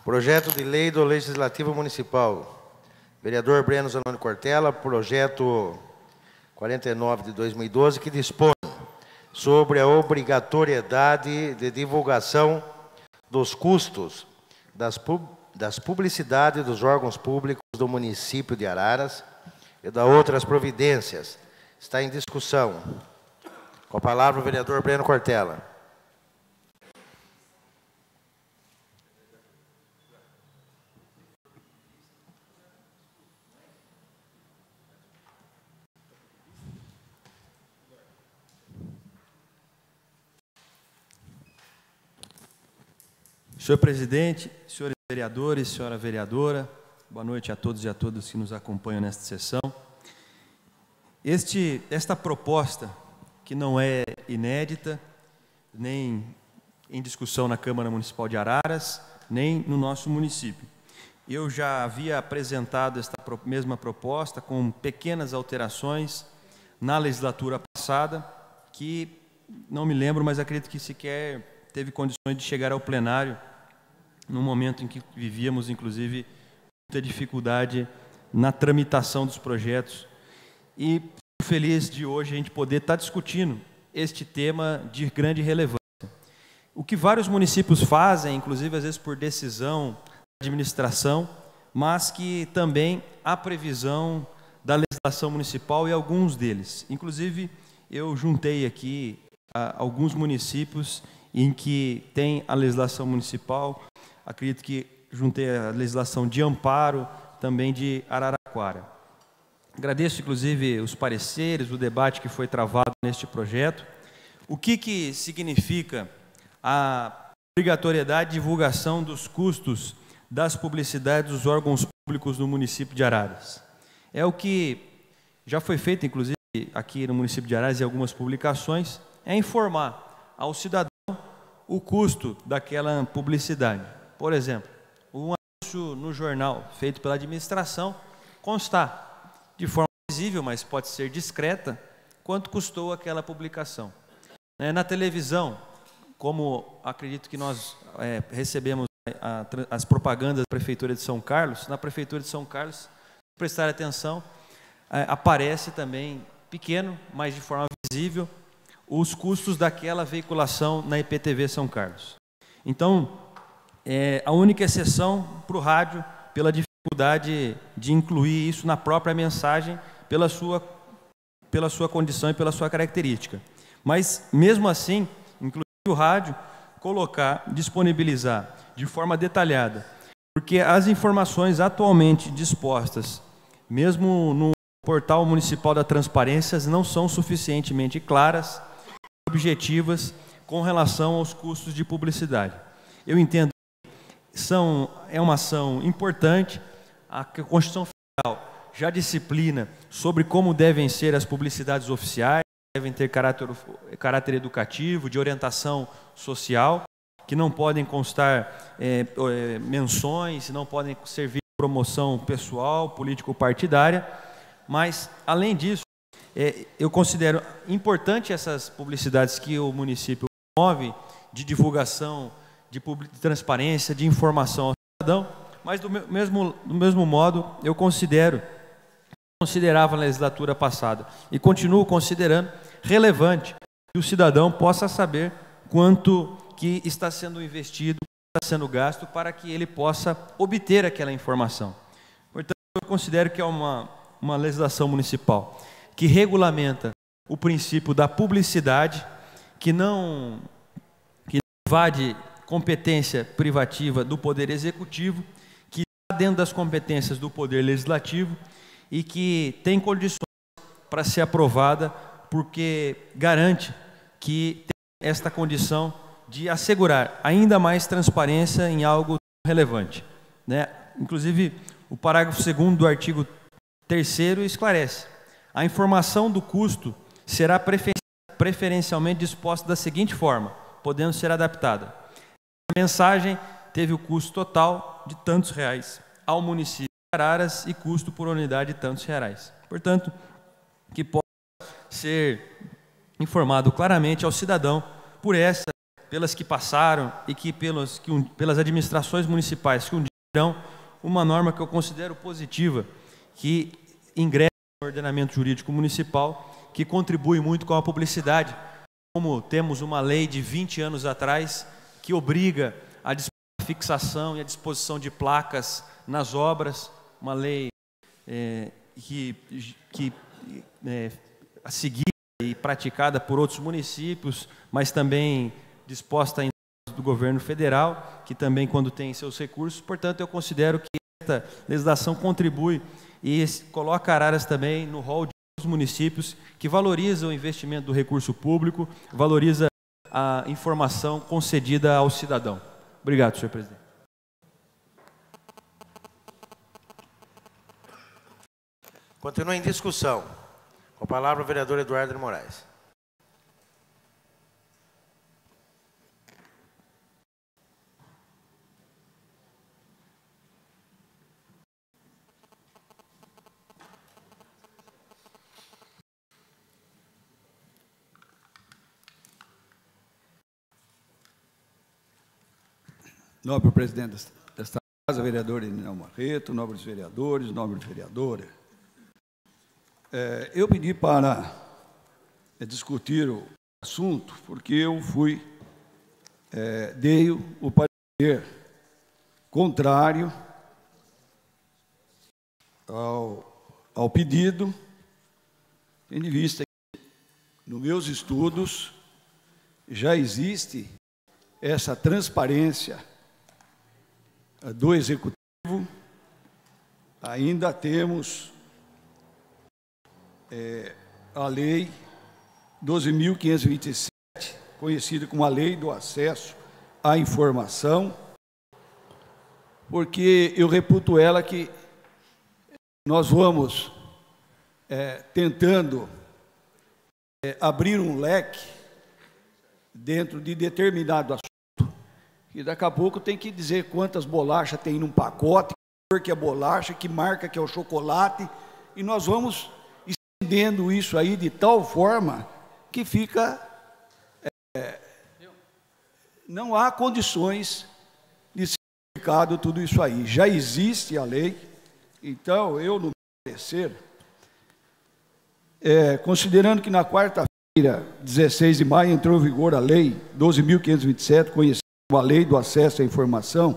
Projeto de lei do Legislativo Municipal. Vereador Breno Zanoni Cortella, projeto 49 de 2012, que dispõe sobre a obrigatoriedade de divulgação dos custos das publicidades dos órgãos públicos do município de Araras e das outras providências. Está em discussão. Com a palavra o vereador Breno Cortella. Senhor presidente, senhores vereadores, senhora vereadora, boa noite a todos e a todas que nos acompanham nesta sessão. Esta proposta, que não é inédita, nem em discussão na Câmara Municipal de Araras, nem no nosso município. Eu já havia apresentado esta mesma proposta com pequenas alterações na legislatura passada, que não me lembro, mas acredito que sequer teve condições de chegar ao plenário, no momento em que vivíamos, inclusive, muita dificuldade na tramitação dos projetos. E fico feliz de hoje a gente poder estar discutindo este tema de grande relevância. O que vários municípios fazem, inclusive às vezes por decisão da administração, mas que também há previsão da legislação municipal e alguns deles. Inclusive, eu juntei aqui alguns municípios em que tem a legislação municipal. Acredito que juntei a legislação de amparo, também de Araraquara. Agradeço, inclusive, os pareceres, o debate que foi travado neste projeto. O que significa a obrigatoriedade de divulgação dos custos das publicidades dos órgãos públicos no município de Araras? É o que já foi feito, inclusive, aqui no município de Araras, em algumas publicações, é informar ao cidadão o custo daquela publicidade. Por exemplo, um anúncio no jornal feito pela administração constar de forma visível, mas pode ser discreta, quanto custou aquela publicação. Na televisão, como acredito que nós recebemos as propagandas da Prefeitura de São Carlos, na Prefeitura de São Carlos, se prestar atenção, aparece também pequeno, mas de forma visível, os custos daquela veiculação na IPTV São Carlos. Então, a única exceção para o rádio, pela dificuldade de incluir isso na própria mensagem, pela sua condição e pela sua característica. Mas, mesmo assim, inclusive o rádio, disponibilizar de forma detalhada, porque as informações atualmente dispostas, mesmo no portal municipal da transparência, não são suficientemente claras, objetivas, com relação aos custos de publicidade. Eu entendo que é uma ação importante, a Constituição Federal já disciplina sobre como devem ser as publicidades oficiais, devem ter caráter educativo, de orientação social, que não podem constar menções, não podem servir de promoção pessoal, político-partidária, mas, além disso, eu considero importante essas publicidades que o município promove, de divulgação, de transparência, de informação ao cidadão, mas do mesmo modo eu considerava na legislatura passada e continuo considerando relevante que o cidadão possa saber quanto que está sendo investido, está sendo gasto, para que ele possa obter aquela informação. Portanto, eu considero que é uma legislação municipal que regulamenta o princípio da publicidade, que não invade competência privativa do Poder Executivo, que está dentro das competências do Poder Legislativo e que tem condições para ser aprovada, porque garante que tem esta condição de assegurar ainda mais transparência em algo relevante, né? Inclusive, o parágrafo 2º do artigo 3º esclarece: a informação do custo será preferencialmente disposta da seguinte forma, podendo ser adaptada. A mensagem teve o custo total de tantos reais ao município de Araras e custo por unidade de tantos reais. Portanto, que possa ser informado claramente ao cidadão pelas que passaram e que pelas administrações municipais que um dia terão uma norma que eu considero positiva, que ingressa no ordenamento jurídico municipal, que contribui muito com a publicidade, como temos uma lei de 20 anos atrás que obriga a fixação e a disposição de placas nas obras, uma lei a seguir e praticada por outros municípios, mas também disposta em do governo federal, que também quando tem seus recursos. Portanto, eu considero que esta legislação contribui e coloca Araras também no rol de municípios que valoriza o investimento do recurso público, valoriza a informação concedida ao cidadão. Obrigado, senhor presidente. Continua em discussão. Com a palavra o vereador Eduardo de Moraes. Nobre presidente desta casa, vereador Inel Marreto, nobres vereadores, nobre vereadora. Eu pedi para discutir o assunto porque eu dei o parecer contrário ao pedido, tendo em vista que, nos meus estudos, já existe essa transparência do Executivo ainda temos a Lei 12.527, conhecida como a Lei do Acesso à Informação, porque eu reputo ela que nós vamos tentando abrir um leque dentro de determinado assunto, e daqui a pouco tem que dizer quantas bolachas tem num pacote, que cor que é bolacha, que marca que é o chocolate, e nós vamos estendendo isso aí de tal forma que fica... não há condições de ser aplicado tudo isso aí. Já existe a lei, então eu, no meu parecer, considerando que na quarta-feira, 16 de maio, entrou em vigor a Lei 12.527, conhecida como a Lei do Acesso à Informação,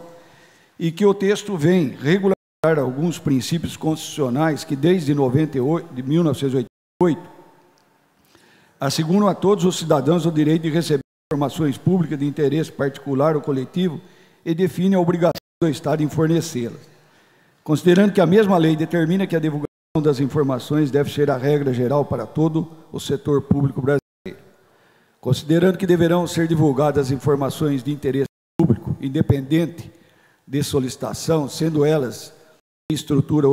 e que o texto vem regulamentar alguns princípios constitucionais que, desde 1988, asseguram a todos os cidadãos o direito de receber informações públicas de interesse particular ou coletivo e define a obrigação do Estado em fornecê-las. Considerando que a mesma lei determina que a divulgação das informações deve ser a regra geral para todo o setor público brasileiro. Considerando que deverão ser divulgadas informações de interesse público, independente de solicitação, sendo elas de estrutura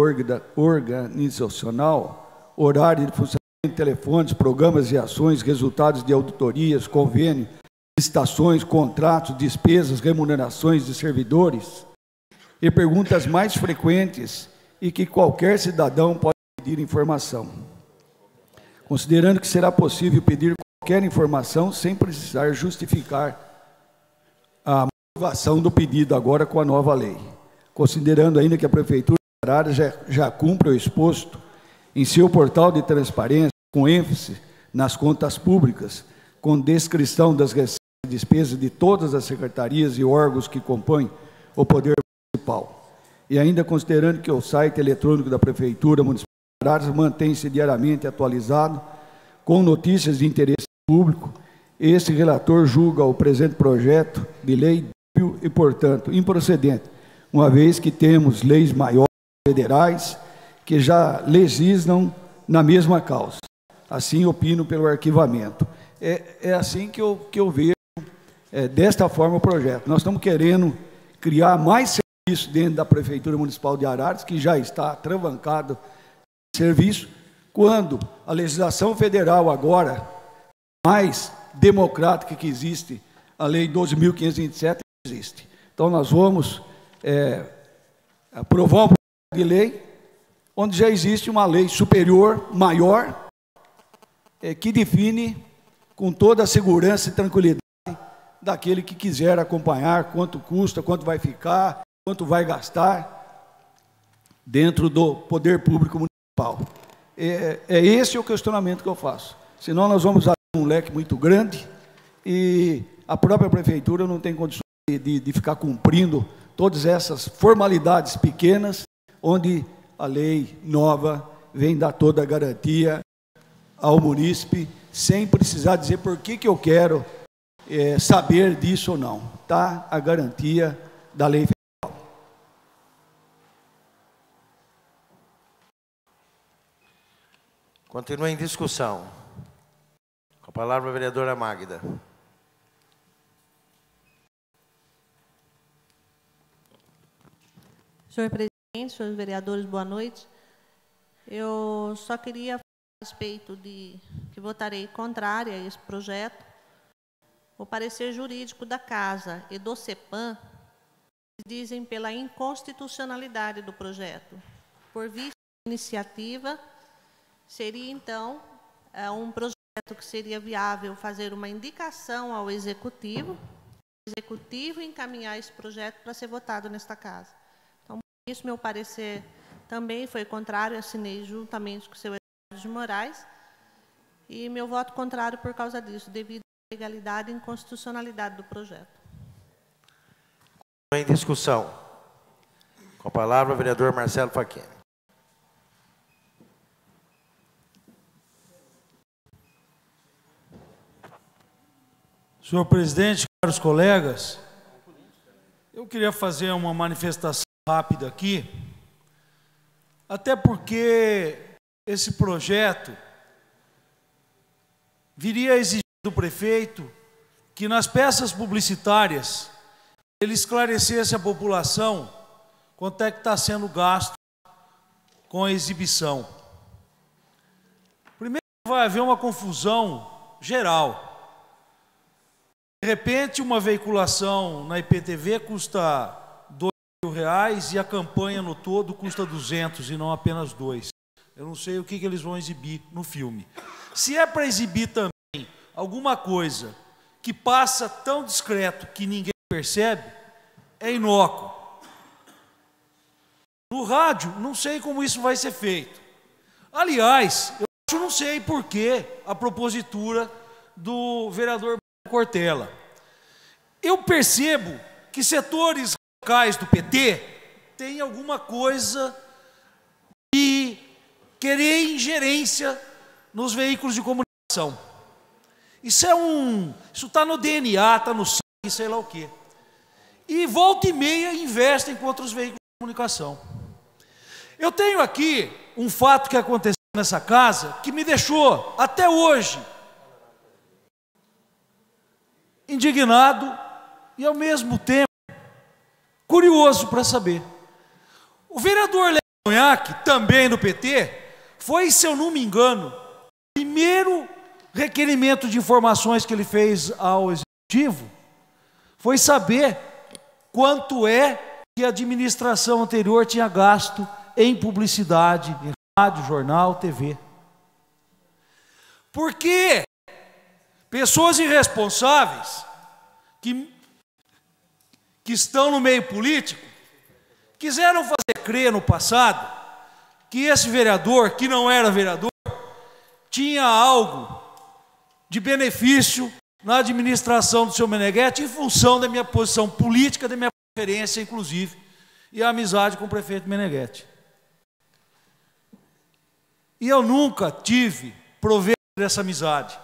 organizacional, horário de funcionamento, telefones, programas e ações, resultados de auditorias, convênios, licitações, contratos, despesas, remunerações de servidores e perguntas mais frequentes e que qualquer cidadão pode pedir informação. Considerando que será possível pedir qualquer informação sem precisar justificar a motivação do pedido agora com a nova lei. Considerando ainda que a Prefeitura de Araras já cumpre o exposto em seu portal de transparência, com ênfase nas contas públicas, com descrição das receitas e despesas de todas as secretarias e órgãos que compõem o Poder Municipal. E ainda considerando que o site eletrônico da Prefeitura Municipal de Araras mantém-se diariamente atualizado, com notícias de interesse público, esse relator julga o presente projeto de lei e, portanto, improcedente, uma vez que temos leis maiores federais que já legislam na mesma causa. Assim, opino pelo arquivamento. É assim que eu vejo, desta forma, o projeto. Nós estamos querendo criar mais serviço dentro da Prefeitura Municipal de Araras, que já está atravancado de serviço, quando a legislação federal agora, mais democrática que existe, a Lei 12.527, existe. Então, nós vamos aprovar um projeto de lei onde já existe uma lei superior, maior, que define com toda a segurança e tranquilidade daquele que quiser acompanhar quanto custa, quanto vai ficar, quanto vai gastar dentro do poder público municipal. É esse o questionamento que eu faço. Senão nós vamos abrir um leque muito grande e a própria Prefeitura não tem condições de ficar cumprindo todas essas formalidades pequenas, onde a lei nova vem dar toda a garantia ao munícipe, sem precisar dizer por que eu quero saber disso ou não. Está a garantia da lei federal. Continua em discussão. Com a palavra a vereadora Magda. Senhor presidente, senhores vereadores, boa noite. Eu só queria falar a respeito de que votarei contrária a esse projeto. O parecer jurídico da Casa e do CEPAM dizem pela inconstitucionalidade do projeto. Por vista de iniciativa, seria então um projeto que seria viável fazer uma indicação ao Executivo, encaminhar esse projeto para ser votado nesta Casa. Então, por isso, meu parecer também foi contrário, assinei juntamente com o seu Eduardo de Moraes, e meu voto contrário por causa disso, devido à legalidade e inconstitucionalidade do projeto. Em discussão. Com a palavra o vereador Marcelo Facchini. Senhor presidente, caros colegas, eu queria fazer uma manifestação rápida aqui, até porque esse projeto viria a exigir do prefeito que nas peças publicitárias ele esclarecesse à população quanto é que está sendo gasto com a exibição. Primeiro, vai haver uma confusão geral. De repente, uma veiculação na IPTV custa R$2.000 e a campanha no todo custa 200 e não apenas 2. Eu não sei o que eles vão exibir no filme. Se é para exibir também alguma coisa que passa tão discreto que ninguém percebe, é inócuo. No rádio, não sei como isso vai ser feito. Aliás, eu não sei por que a propositura do vereador Cortella. Eu percebo que setores radicais do PT têm alguma coisa de querer ingerência nos veículos de comunicação. Isso está no DNA, está no sangue, sei lá o quê. E volta e meia investem contra os veículos de comunicação. Eu tenho aqui um fato que aconteceu nessa casa que me deixou até hoje indignado e, ao mesmo tempo, curioso para saber. O vereador Léo Munhac, também do PT, foi, se eu não me engano, o primeiro requerimento de informações que ele fez ao Executivo foi saber quanto é que a administração anterior tinha gasto em publicidade, em rádio, jornal, TV. Porque pessoas irresponsáveis que estão no meio político quiseram fazer crer no passado que esse vereador, que não era vereador, tinha algo de benefício na administração do seu Meneghetti em função da minha posição política, da minha preferência, inclusive, e a amizade com o prefeito Meneghetti. E eu nunca tive proveito dessa amizade.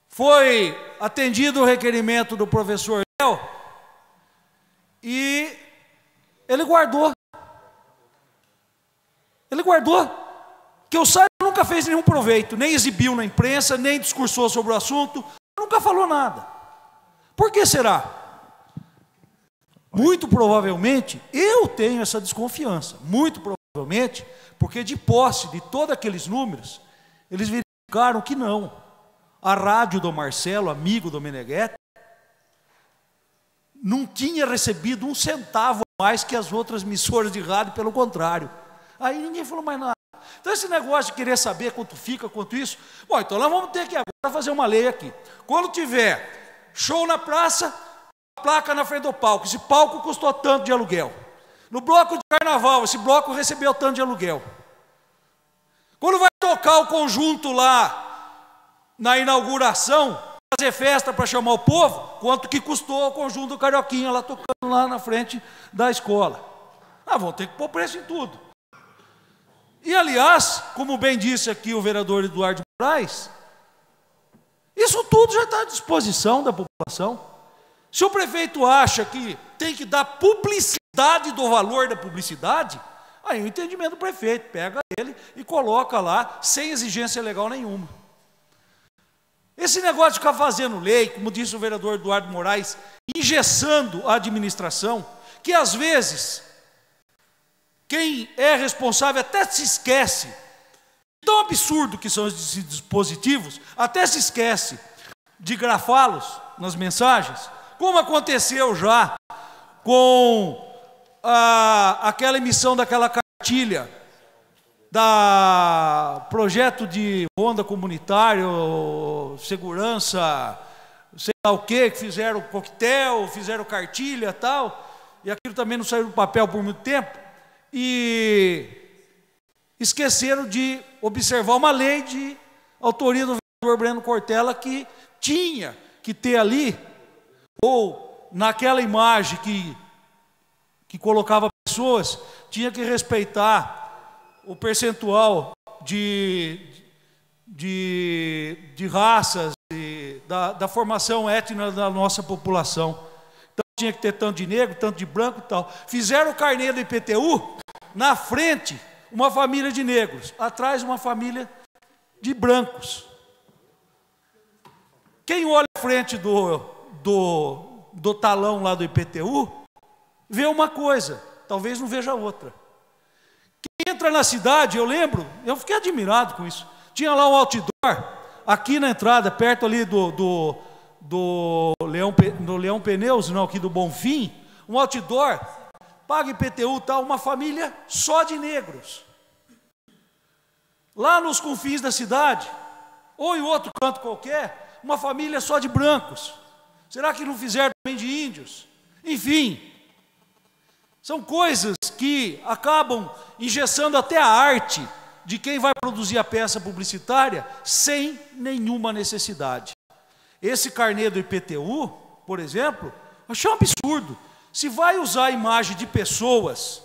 Foi atendido o requerimento do professor Léo e ele guardou. Ele guardou. Que eu saiba, nunca fez nenhum proveito, nem exibiu na imprensa, nem discursou sobre o assunto, nunca falou nada. Por que será? Muito provavelmente, eu tenho essa desconfiança, muito provavelmente, porque de posse de todos aqueles números, eles verificaram que não. A rádio do Marcelo, amigo do Meneghetti, não tinha recebido um centavo a mais que as outras emissoras de rádio, pelo contrário. Aí ninguém falou mais nada. Então esse negócio de querer saber quanto fica, quanto isso, bom, então nós vamos ter que agora fazer uma lei aqui. Quando tiver show na praça, placa na frente do palco, esse palco custou tanto de aluguel. No bloco de carnaval, esse bloco recebeu tanto de aluguel. Quando vai tocar o conjunto lá, na inauguração, fazer festa para chamar o povo, quanto que custou o conjunto do Carioquinha lá tocando lá na frente da escola. Vão ter que pôr preço em tudo. E, aliás, como bem disse aqui o vereador Eduardo Moraes, isso tudo já está à disposição da população. Se o prefeito acha que tem que dar publicidade do valor da publicidade, aí o entendimento do prefeito, pega ele e coloca lá, sem exigência legal nenhuma. Esse negócio de ficar fazendo lei, como disse o vereador Eduardo Moraes, engessando a administração, que às vezes quem é responsável até se esquece, tão absurdo que são esses dispositivos, até se esquece de grafá-los nas mensagens, como aconteceu já com aquela emissão daquela cartilha da projeto de ronda comunitário, segurança, sei lá o que fizeram coquetel, fizeram cartilha e tal, e aquilo também não saiu do papel por muito tempo, e esqueceram de observar uma lei de autoria do vereador Breno Cortella que tinha que ter ali, ou naquela imagem que colocava pessoas, tinha que respeitar o percentual de raças, da formação étnica da nossa população. Então, tinha que ter tanto de negro, tanto de branco e tal. Fizeram o carnê do IPTU, na frente uma família de negros, atrás uma família de brancos. Quem olha à frente do talão lá do IPTU, vê uma coisa, talvez não veja outra. Quem entra na cidade, eu lembro, eu fiquei admirado com isso. Tinha lá um outdoor, aqui na entrada, perto ali do Leão Pneus, não, aqui do Bonfim, um outdoor, paga IPTU, tal, uma família só de negros. Lá nos confins da cidade, ou em outro canto qualquer, uma família só de brancos. Será que não fizeram também de índios? Enfim, são coisas que acabam engessando até a arte de quem vai produzir a peça publicitária sem nenhuma necessidade. Esse carnê do IPTU, por exemplo, eu achei um absurdo. Se vai usar a imagem de pessoas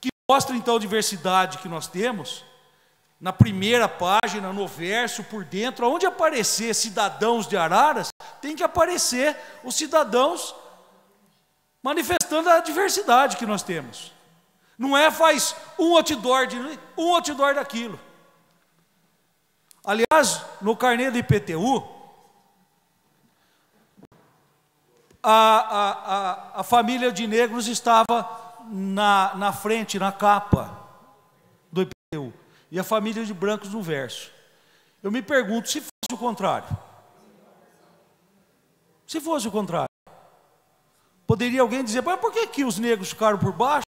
que mostram então a diversidade que nós temos, na primeira página, no verso, por dentro, onde aparecer cidadãos de Araras, tem que aparecer os cidadãos manifestando a diversidade que nós temos. Não é faz um outdoor daquilo. Aliás, no carnê do IPTU, a família de negros estava na frente, na capa do IPTU, e a família de brancos no verso. Eu me pergunto, se fosse o contrário? Se fosse o contrário? Poderia alguém dizer, mas por que os negros ficaram por baixo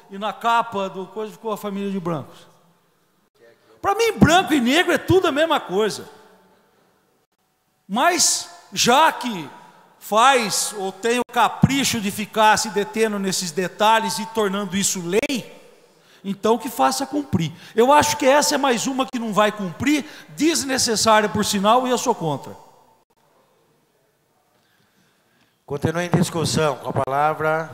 e na capa do coisa ficou a família de brancos? Para mim, branco e negro é tudo a mesma coisa. Mas, já que faz ou tem o capricho de ficar se detendo nesses detalhes e tornando isso lei, então que faça cumprir. Eu acho que essa é mais uma que não vai cumprir, desnecessária por sinal, e eu sou contra. Continua em discussão. Com a palavra,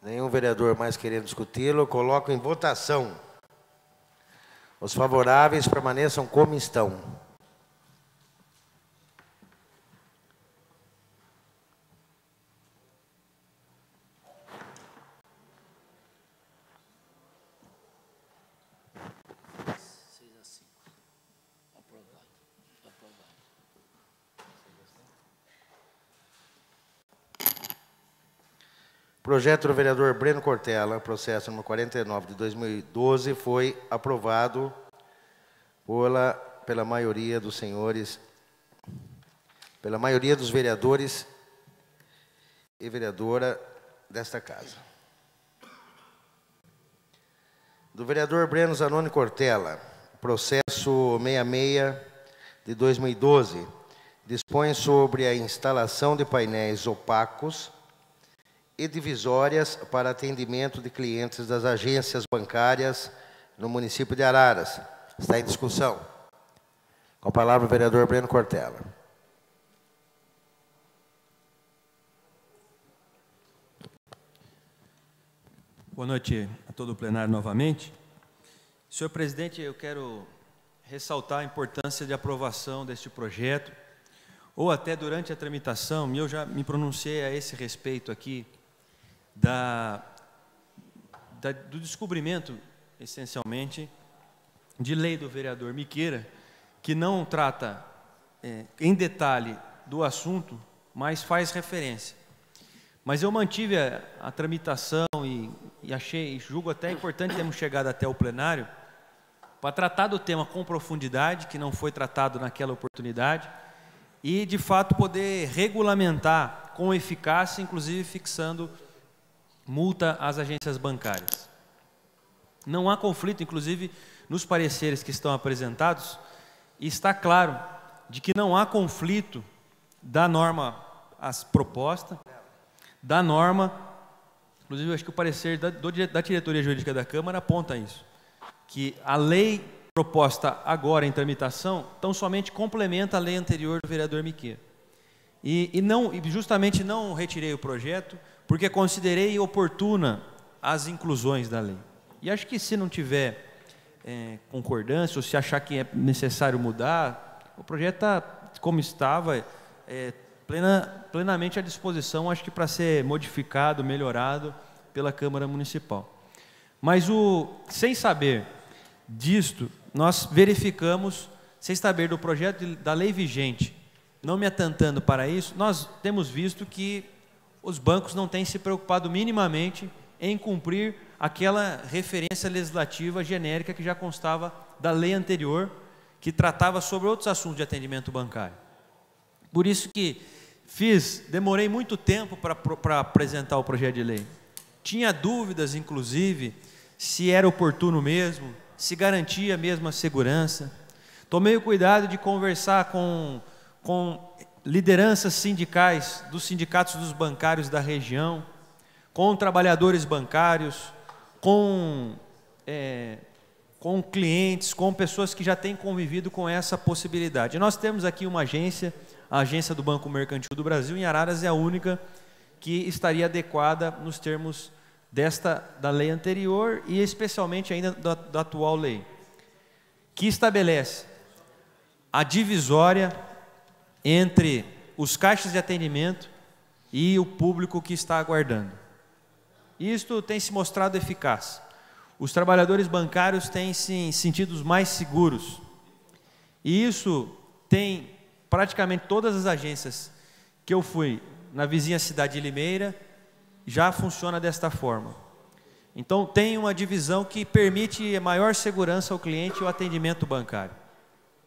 nenhum vereador mais querendo discuti-lo. Coloco em votação. Os favoráveis permaneçam como estão. O projeto do vereador Breno Cortella, processo número 49 de 2012, foi aprovado pela maioria dos senhores, pela maioria dos vereadores e vereadora desta casa. Do vereador Breno Zanoni Cortella, processo 66 de 2012, dispõe sobre a instalação de painéis opacos e divisórias para atendimento de clientes das agências bancárias no município de Araras. Está em discussão. Com a palavra o vereador Breno Cortella. Boa noite a todo o plenário novamente. Senhor presidente, eu quero ressaltar a importância de aprovação deste projeto, ou até durante a tramitação, eu já me pronunciei a esse respeito aqui, do descobrimento, essencialmente, de lei do vereador Miqueira, que não trata em detalhe do assunto, mas faz referência. Mas eu mantive a tramitação e achei, julgo até importante termos chegado até o plenário, para tratar do tema com profundidade, que não foi tratado naquela oportunidade, e, de fato, poder regulamentar com eficácia, inclusive fixando multa às agências bancárias. Não há conflito, inclusive, nos pareceres que estão apresentados, e está claro de que não há conflito da norma proposta, da norma, inclusive, eu acho que o parecer da diretoria jurídica da Câmara aponta isso, que a lei proposta agora em tramitação tão somente complementa a lei anterior do vereador Miqueira. E justamente não retirei o projeto, porque considerei oportuna as inclusões da lei. E acho que se não tiver concordância, ou se achar que é necessário mudar, o projeto está como estava, plenamente à disposição, acho que para ser modificado, melhorado pela Câmara Municipal. Mas sem saber disto, nós verificamos, sem saber do projeto da lei vigente, não me atentando para isso, nós temos visto que os bancos não têm se preocupado minimamente em cumprir aquela referência legislativa genérica que já constava da lei anterior, que tratava sobre outros assuntos de atendimento bancário. Por isso que demorei muito tempo para apresentar o projeto de lei. Tinha dúvidas, inclusive, se era oportuno mesmo, se garantia mesmo a segurança. Tomei o cuidado de conversar com lideranças sindicais, dos sindicatos dos bancários da região, com trabalhadores bancários, com clientes, com pessoas que já têm convivido com essa possibilidade. Nós temos aqui uma agência, a agência do Banco Mercantil do Brasil, em Araras, é a única que estaria adequada nos termos da lei anterior e especialmente ainda da atual lei, que estabelece a divisória entre os caixas de atendimento e o público que está aguardando. Isto tem se mostrado eficaz. Os trabalhadores bancários têm se sentido mais seguros. E isso tem praticamente todas as agências que eu fui na vizinha cidade de Limeira, já funciona desta forma. Então tem uma divisão que permite maior segurança ao cliente e o atendimento bancário.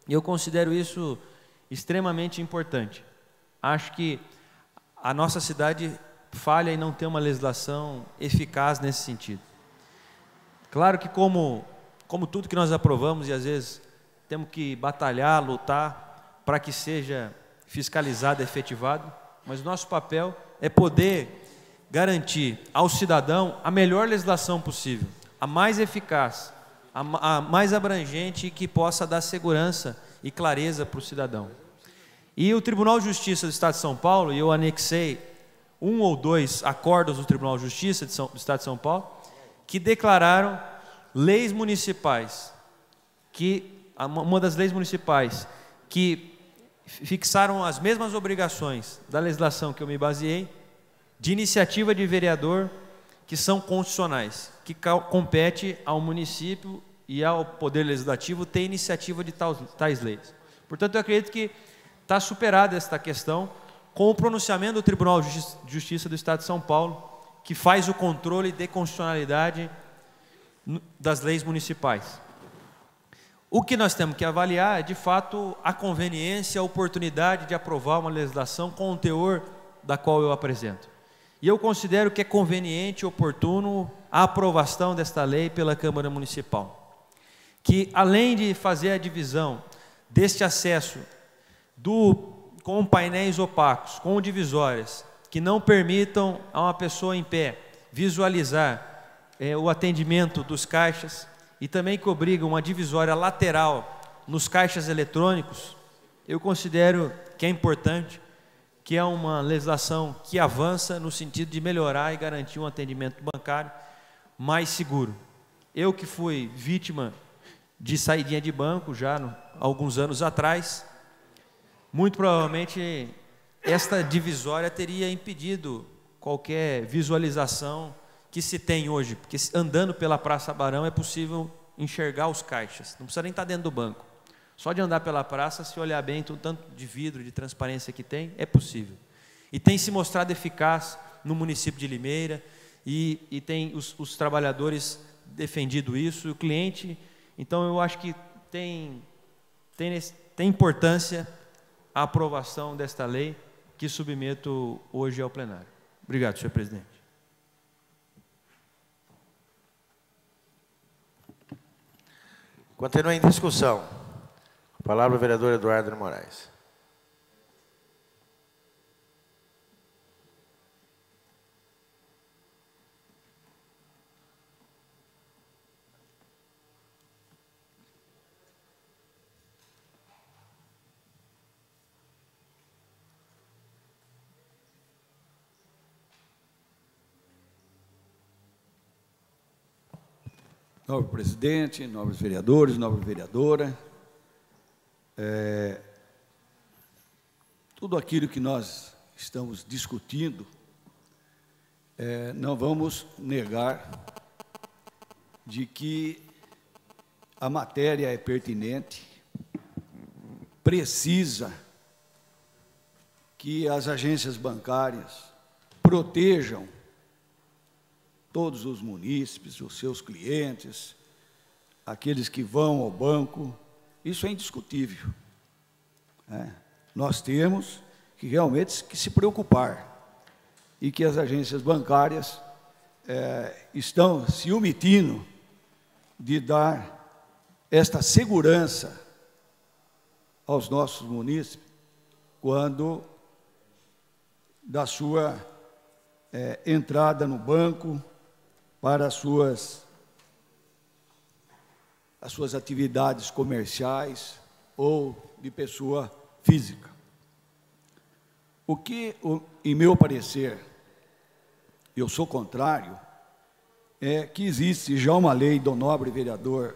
E eu considero isso extremamente importante. Acho que a nossa cidade falha em não ter uma legislação eficaz nesse sentido. Claro que como tudo que nós aprovamos, e às vezes temos que batalhar, lutar para que seja fiscalizado, efetivado, mas o nosso papel é poder garantir ao cidadão a melhor legislação possível, a mais eficaz, a mais abrangente e que possa dar segurança e clareza para o cidadão. E o Tribunal de Justiça do Estado de São Paulo, e eu anexei 1 ou 2 acordos do Tribunal de Justiça do Estado de São Paulo, que declararam leis municipais, uma das leis municipais que fixaram as mesmas obrigações da legislação que eu me baseei, de iniciativa de vereador, que são constitucionais, que compete ao município e ao Poder Legislativo ter iniciativa de tais leis. Portanto, eu acredito que está superada esta questão com o pronunciamento do Tribunal de Justiça do Estado de São Paulo, que faz o controle de constitucionalidade das leis municipais. O que nós temos que avaliar é, de fato, a conveniência, a oportunidade de aprovar uma legislação com o teor da qual eu apresento. E eu considero que é conveniente e oportuno a aprovação desta lei pela Câmara Municipal, que, além de fazer a divisão deste acesso com painéis opacos, com divisórias, que não permitam a uma pessoa em pé visualizar o atendimento dos caixas, e também que obrigam uma divisória lateral nos caixas eletrônicos, eu considero que é importante, que é uma legislação que avança no sentido de melhorar e garantir um atendimento bancário mais seguro. Eu que fui vítima de saidinha de banco já há alguns anos atrás, muito provavelmente esta divisória teria impedido qualquer visualização que se tem hoje, porque andando pela Praça Barão é possível enxergar os caixas, não precisa nem estar dentro do banco. Só de andar pela praça, se olhar bem, o tanto de vidro, de transparência que tem, é possível. E tem se mostrado eficaz no município de Limeira, e tem os trabalhadores defendido isso, e o cliente. Então, eu acho que tem importância a aprovação desta lei, que submeto hoje ao plenário. Obrigado, senhor presidente. Continua em discussão. A palavra ao vereador Eduardo de Moraes. Nobre presidente, nobres vereadores, nobre vereadora, tudo aquilo que nós estamos discutindo, não vamos negar de que a matéria é pertinente, precisa que as agências bancárias protejam todos os munícipes, os seus clientes, aqueles que vão ao banco. Isso é indiscutível. Nós temos que realmente se preocupar e que as agências bancárias estão se omitindo de dar esta segurança aos nossos munícipes quando da sua entrada no banco para as suas atividades comerciais ou de pessoa física. O que, em meu parecer, eu sou contrário, é que existe já uma lei do nobre vereador,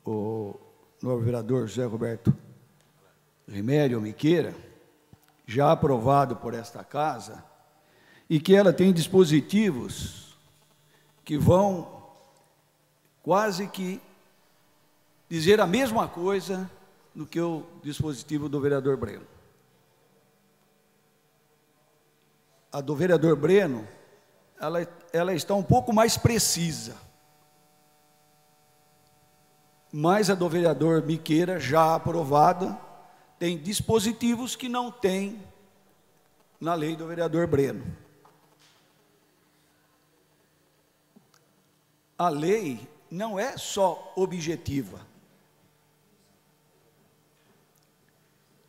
o nobre vereador José Roberto Remédio Miqueira, já aprovado por esta casa, e que ela tem dispositivos que vão quase que dizer a mesma coisa do que o dispositivo do vereador Breno. A do vereador Breno, ela está um pouco mais precisa, mas a do vereador Miqueira, já aprovada, tem dispositivos que não tem na lei do vereador Breno. A lei não é só objetiva.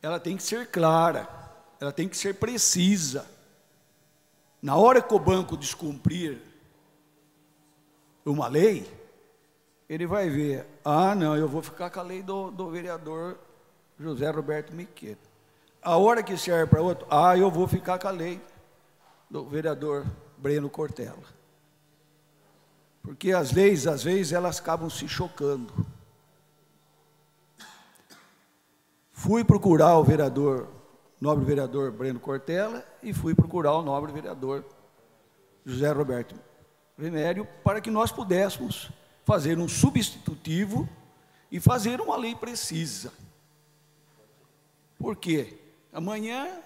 Ela tem que ser clara, ela tem que ser precisa. Na hora que o banco descumprir uma lei, ele vai ver, não, eu vou ficar com a lei do vereador José Roberto Miqueira. A hora que serve para outro, eu vou ficar com a lei do vereador Breno Cortella. Porque as leis, às vezes, elas acabam se chocando. Fui procurar o nobre vereador Breno Cortella e fui procurar o nobre vereador José Roberto Remédio para que nós pudéssemos fazer um substitutivo e fazer uma lei precisa. Por quê? Amanhã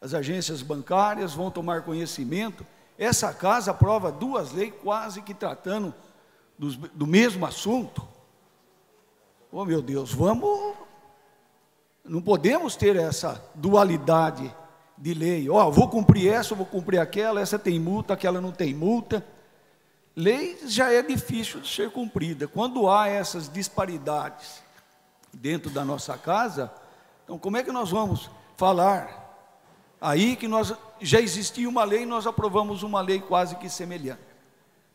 as agências bancárias vão tomar conhecimento. Essa casa aprova duas leis quase que tratando do mesmo assunto. Oh, meu Deus, não podemos ter essa dualidade de lei. Vou cumprir essa, vou cumprir aquela, essa tem multa, aquela não tem multa. Lei já é difícil de ser cumprida. Quando há essas disparidades dentro da nossa casa, então como é que nós vamos falar aí que já existia uma lei e nós aprovamos uma lei quase que semelhante?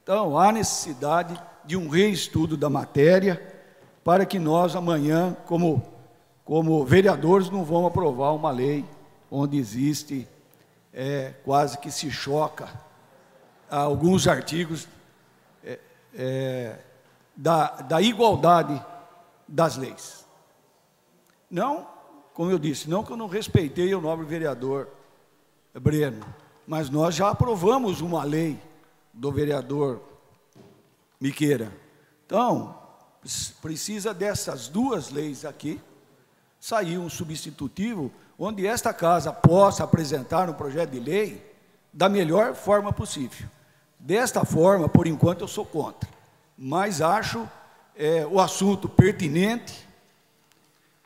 Então, há necessidade de um reestudo da matéria para que nós amanhã, como vereadores, não vamos aprovar uma lei onde existe, quase que se choca alguns artigos da igualdade das leis. Não, como eu disse, não que eu não respeitei o nobre vereador Breno, mas nós já aprovamos uma lei do vereador Miqueira. Então, precisa dessas duas leis aqui, sair um substitutivo, onde esta casa possa apresentar um projeto de lei da melhor forma possível. Desta forma, por enquanto, eu sou contra, mas acho o assunto pertinente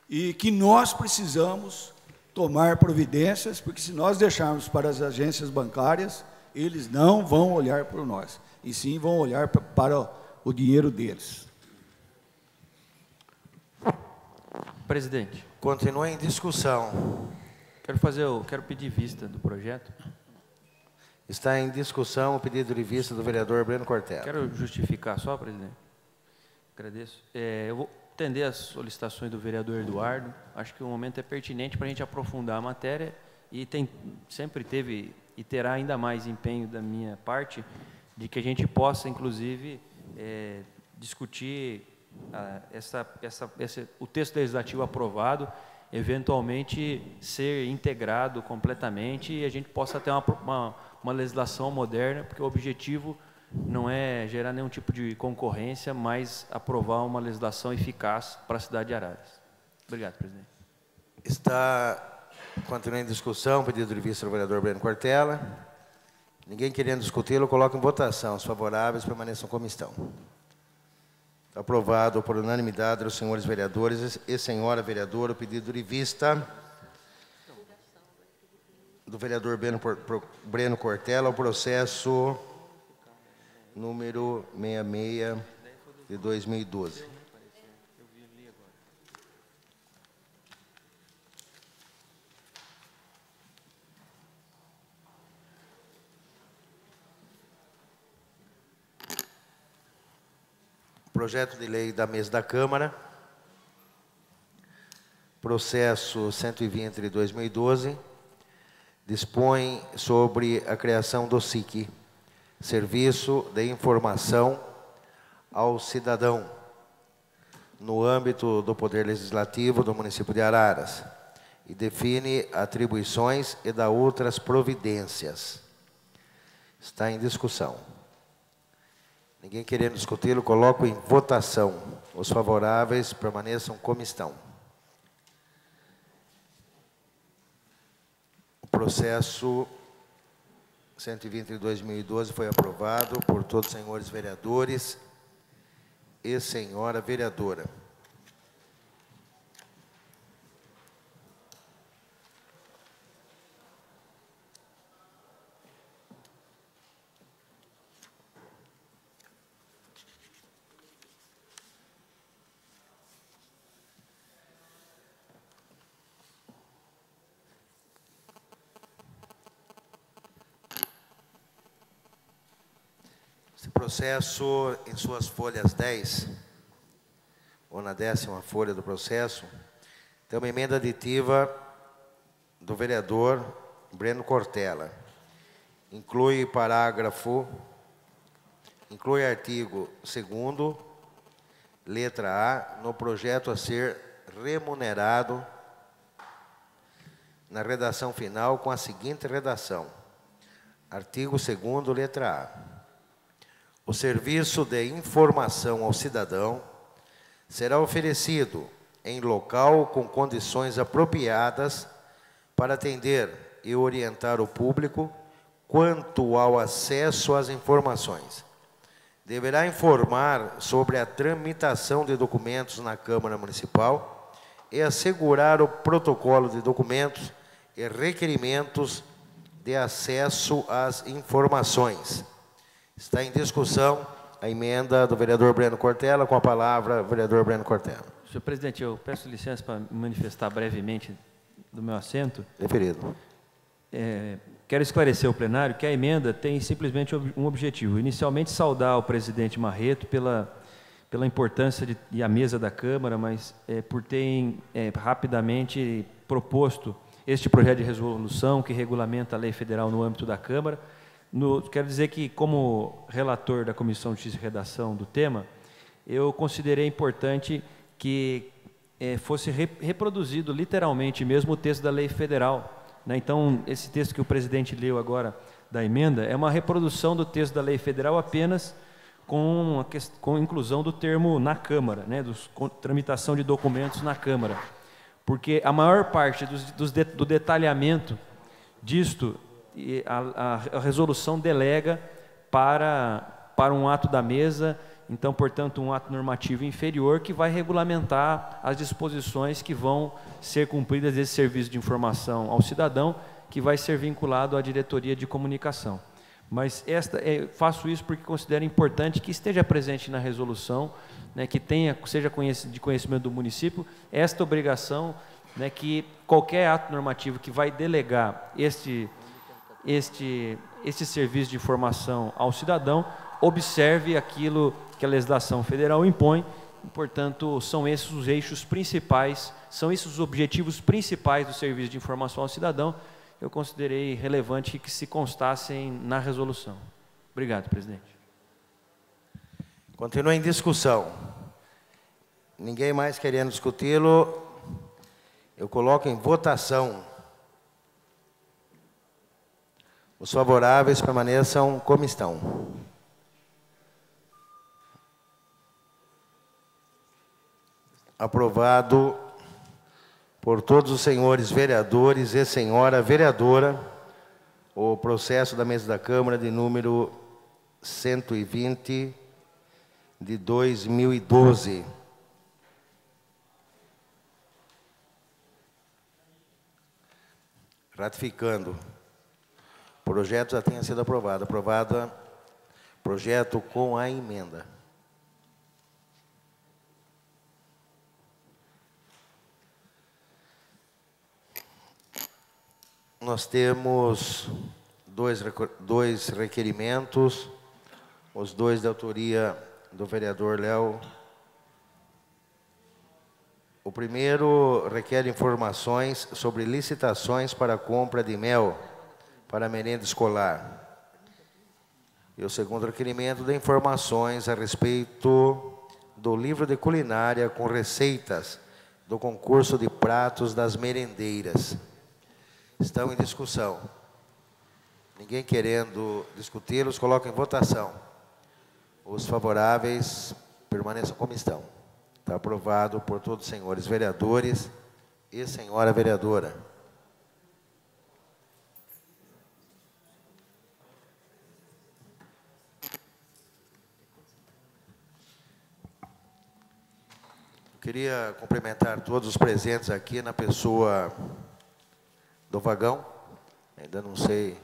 e que nós precisamos tomar providências, porque se nós deixarmos para as agências bancárias, eles não vão olhar para nós, e sim vão olhar para o dinheiro deles. Presidente. Continua em discussão. Quero pedir vista do projeto. Está em discussão o pedido de vista do vereador Breno Cortella. Quero justificar só, presidente. Agradeço. Eu vou atender as solicitações do vereador Eduardo. Acho que o momento é pertinente para a gente aprofundar a matéria e sempre teve e terá ainda mais empenho da minha parte de que a gente possa, inclusive, discutir o texto legislativo aprovado eventualmente ser integrado completamente e a gente possa ter uma legislação moderna, porque o objetivo não é gerar nenhum tipo de concorrência, mas aprovar uma legislação eficaz para a cidade de Araras. Obrigado, presidente. Está continuando em discussão, pedido de vista do vereador Breno Cortella. Ninguém querendo discuti-lo, coloca em votação. Os favoráveis permaneçam como estão. Aprovado por unanimidade dos senhores vereadores e senhora vereadora o pedido de vista do vereador Breno Cortella, o processo número 66 de 2012. Projeto de lei da mesa da Câmara, processo 120 de 2012, dispõe sobre a criação do SIC, Serviço de Informação ao Cidadão, no âmbito do Poder Legislativo do município de Araras, e define atribuições e dá outras providências. Está em discussão. Ninguém querendo discuti-lo, coloco em votação. Os favoráveis permaneçam como estão. O processo 120 de 2012 foi aprovado por todos os senhores vereadores e senhora vereadora. Esse processo, em suas folhas 10, ou na 10ª folha do processo, tem uma emenda aditiva do vereador Breno Cortella. Inclui artigo 2º, letra A, no projeto a ser remunerado na redação final com a seguinte redação. Artigo 2º, letra A. O serviço de informação ao cidadão será oferecido em local com condições apropriadas para atender e orientar o público quanto ao acesso às informações. Deverá informar sobre a tramitação de documentos na Câmara Municipal e assegurar o protocolo de documentos e requerimentos de acesso às informações. Está em discussão a emenda do vereador Breno Cortella. Com a palavra, o vereador Breno Cortella. Senhor presidente, eu peço licença para manifestar brevemente do meu assento. Referido. Quero esclarecer ao plenário que a emenda tem simplesmente um objetivo. Inicialmente, saudar o presidente Marreto pela importância e a mesa da Câmara, mas por terem rapidamente proposto este projeto de resolução que regulamenta a lei federal no âmbito da Câmara. Quero dizer que, como relator da Comissão de Justiça e Redação do tema, eu considerei importante que fosse reproduzido literalmente mesmo o texto da lei federal, né? Então, esse texto que o presidente leu agora da emenda é uma reprodução do texto da lei federal apenas com inclusão do termo na Câmara, né? Tramitação de documentos na Câmara. Porque a maior parte do detalhamento disto, a resolução delega para um ato da mesa, então, portanto, um ato normativo inferior que vai regulamentar as disposições que vão ser cumpridas desse serviço de informação ao cidadão, que vai ser vinculado à diretoria de comunicação. Mas faço isso porque considero importante que esteja presente na resolução, né, que seja de conhecimento do município, esta obrigação, né, que qualquer ato normativo que vai delegar este serviço de informação ao cidadão observe aquilo que a legislação federal impõe. Portanto, são esses os eixos principais, são esses os objetivos principais do serviço de informação ao cidadão. Eu considerei relevante que se constassem na resolução. Obrigado, presidente. Continua em discussão. Ninguém mais querendo discuti-lo. Eu coloco em votação. Os favoráveis permaneçam como estão. Aprovado por todos os senhores vereadores e senhora vereadora, o processo da mesa da Câmara de número 120 de 2012. Ratificando. O projeto já tenha sido aprovado. Aprovado projeto com a emenda. Nós temos dois requerimentos, os dois de autoria do vereador Léo. O primeiro requer informações sobre licitações para a compra de mel para a merenda escolar. E o segundo requerimento de informações a respeito do livro de culinária com receitas do concurso de pratos das merendeiras. Estão em discussão. Ninguém querendo discuti-los, coloca em votação. Os favoráveis permaneçam como estão. Está aprovado por todos os senhores vereadores e senhora vereadora. Queria cumprimentar todos os presentes aqui na pessoa do Vagão, ainda não sei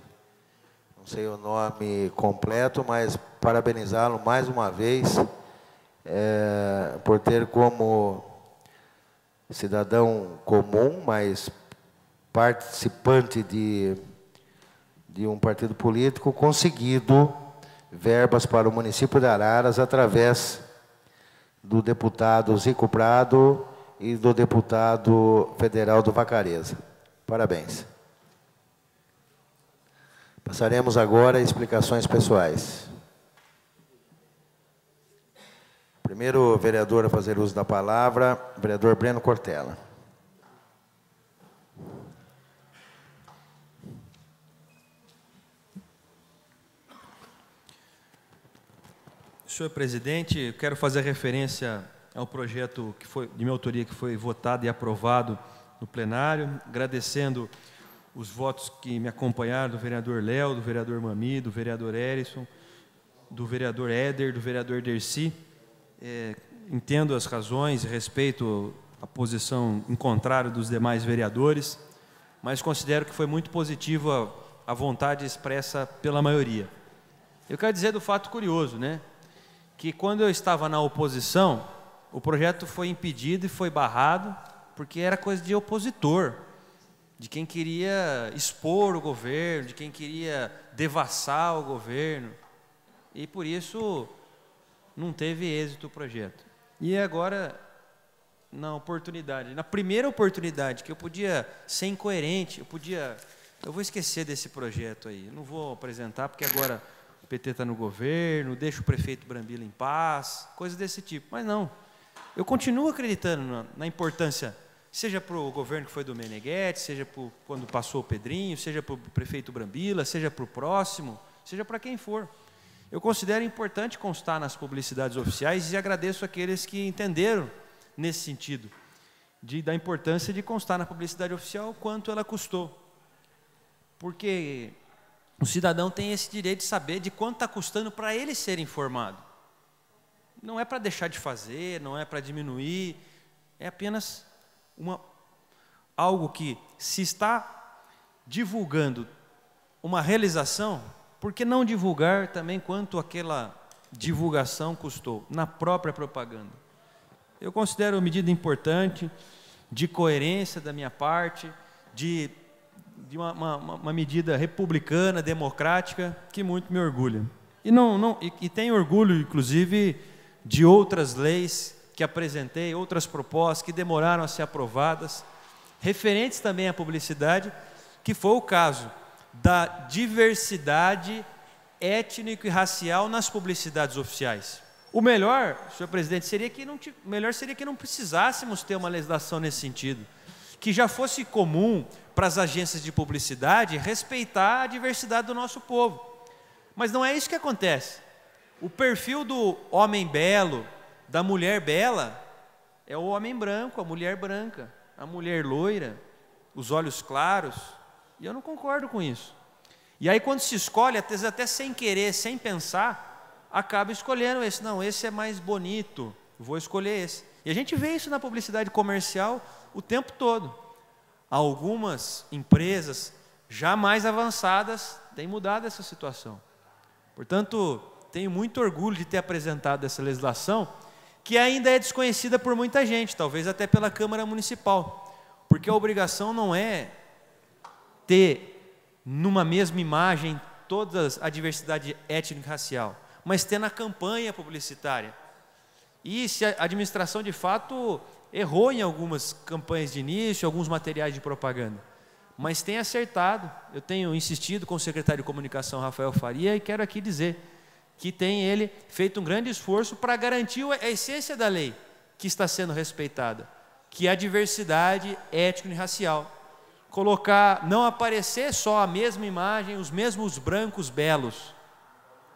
o nome completo, mas parabenizá-lo mais uma vez por ter como cidadão comum, mas participante de um partido político, conseguido verbas para o município de Araras através do deputado Zico Prado e do deputado federal do Vacareza. Parabéns. Passaremos agora a explicações pessoais. Primeiro vereador a fazer uso da palavra, vereador Breno Cortella. Senhor presidente, eu quero fazer referência ao projeto que foi de minha autoria, que foi votado e aprovado no plenário, agradecendo os votos que me acompanharam, do vereador Léo, do vereador Mami, do vereador Erison, do vereador Éder, do vereador Dercy. Entendo as razões e respeito a posição em contrário dos demais vereadores, mas considero que foi muito positiva a vontade expressa pela maioria. Eu quero dizer do fato curioso, né? Que quando eu estava na oposição, o projeto foi impedido e foi barrado, porque era coisa de opositor, de quem queria expor o governo, de quem queria devassar o governo. E por isso não teve êxito o projeto. E agora, na primeira oportunidade que eu podia ser incoerente, eu vou esquecer desse projeto aí, não vou apresentar, porque agora o PT está no governo, deixa o prefeito Brambila em paz, coisa desse tipo. Mas não, eu continuo acreditando na importância, seja para o governo que foi do Meneghetti, seja quando passou o Pedrinho, seja para o prefeito Brambila, seja para o próximo, seja para quem for. Eu considero importante constar nas publicidades oficiais e agradeço aqueles que entenderam nesse sentido, da importância de constar na publicidade oficial quanto ela custou. Porque o cidadão tem esse direito de saber de quanto está custando para ele ser informado. Não é para deixar de fazer, não é para diminuir, é apenas algo que, se está divulgando uma realização, por que não divulgar também quanto aquela divulgação custou, na própria propaganda? Eu considero uma medida importante, de coerência da minha parte, de uma medida republicana, democrática, que muito me orgulha. E tenho orgulho, inclusive, de outras leis que apresentei, outras propostas que demoraram a ser aprovadas, referentes também à publicidade, que foi o caso da diversidade étnico e racial nas publicidades oficiais. O melhor, senhor presidente, seria que não precisássemos ter uma legislação nesse sentido. que já fosse comum para as agências de publicidade respeitar a diversidade do nosso povo. Mas não é isso que acontece. O perfil do homem belo, da mulher bela, é o homem branco, a mulher branca, a mulher loira, os olhos claros. E eu não concordo com isso. E aí quando se escolhe, às vezes até sem querer, sem pensar, acaba escolhendo esse. Não, esse é mais bonito, vou escolher esse. E a gente vê isso na publicidade comercial o tempo todo. Algumas empresas já mais avançadas têm mudado essa situação. Portanto, tenho muito orgulho de ter apresentado essa legislação, que ainda é desconhecida por muita gente, talvez até pela Câmara Municipal. Porque a obrigação não é ter numa mesma imagem toda a diversidade étnica e racial, mas ter na campanha publicitária. E se a administração de fato errou em algumas campanhas de início, alguns materiais de propaganda, mas tem acertado. Eu tenho insistido com o secretário de Comunicação, Rafael Faria, e quero aqui dizer que tem ele feito um grande esforço para garantir a essência da lei que está sendo respeitada, que é a diversidade étnica e racial. Colocar, não aparecer só a mesma imagem, os mesmos brancos belos,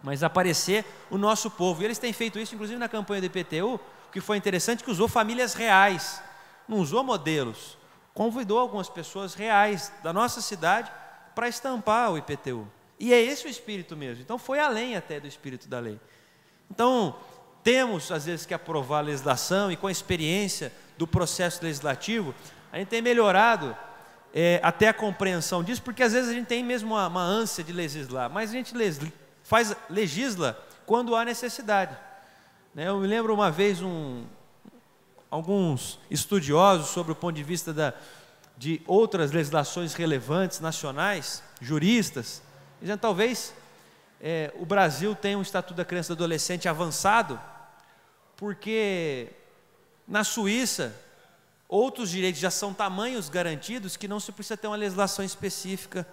mas aparecer o nosso povo. E eles têm feito isso, inclusive na campanha do IPTU, o que foi interessante, que usou famílias reais, não usou modelos, convidou algumas pessoas reais da nossa cidade para estampar o IPTU. E é esse o espírito mesmo. Então foi além até do espírito da lei. Então temos às vezes que aprovar a legislação, e com a experiência do processo legislativo, a gente tem melhorado até a compreensão disso, porque às vezes a gente tem mesmo uma ânsia de legislar, mas a gente legisla quando há necessidade. Eu me lembro uma vez alguns estudiosos sobre o ponto de vista de outras legislações relevantes nacionais, juristas, dizendo talvez o Brasil tenha um Estatuto da Criança e do Adolescente avançado, porque na Suíça outros direitos já são tamanhos garantidos que não se precisa ter uma legislação específica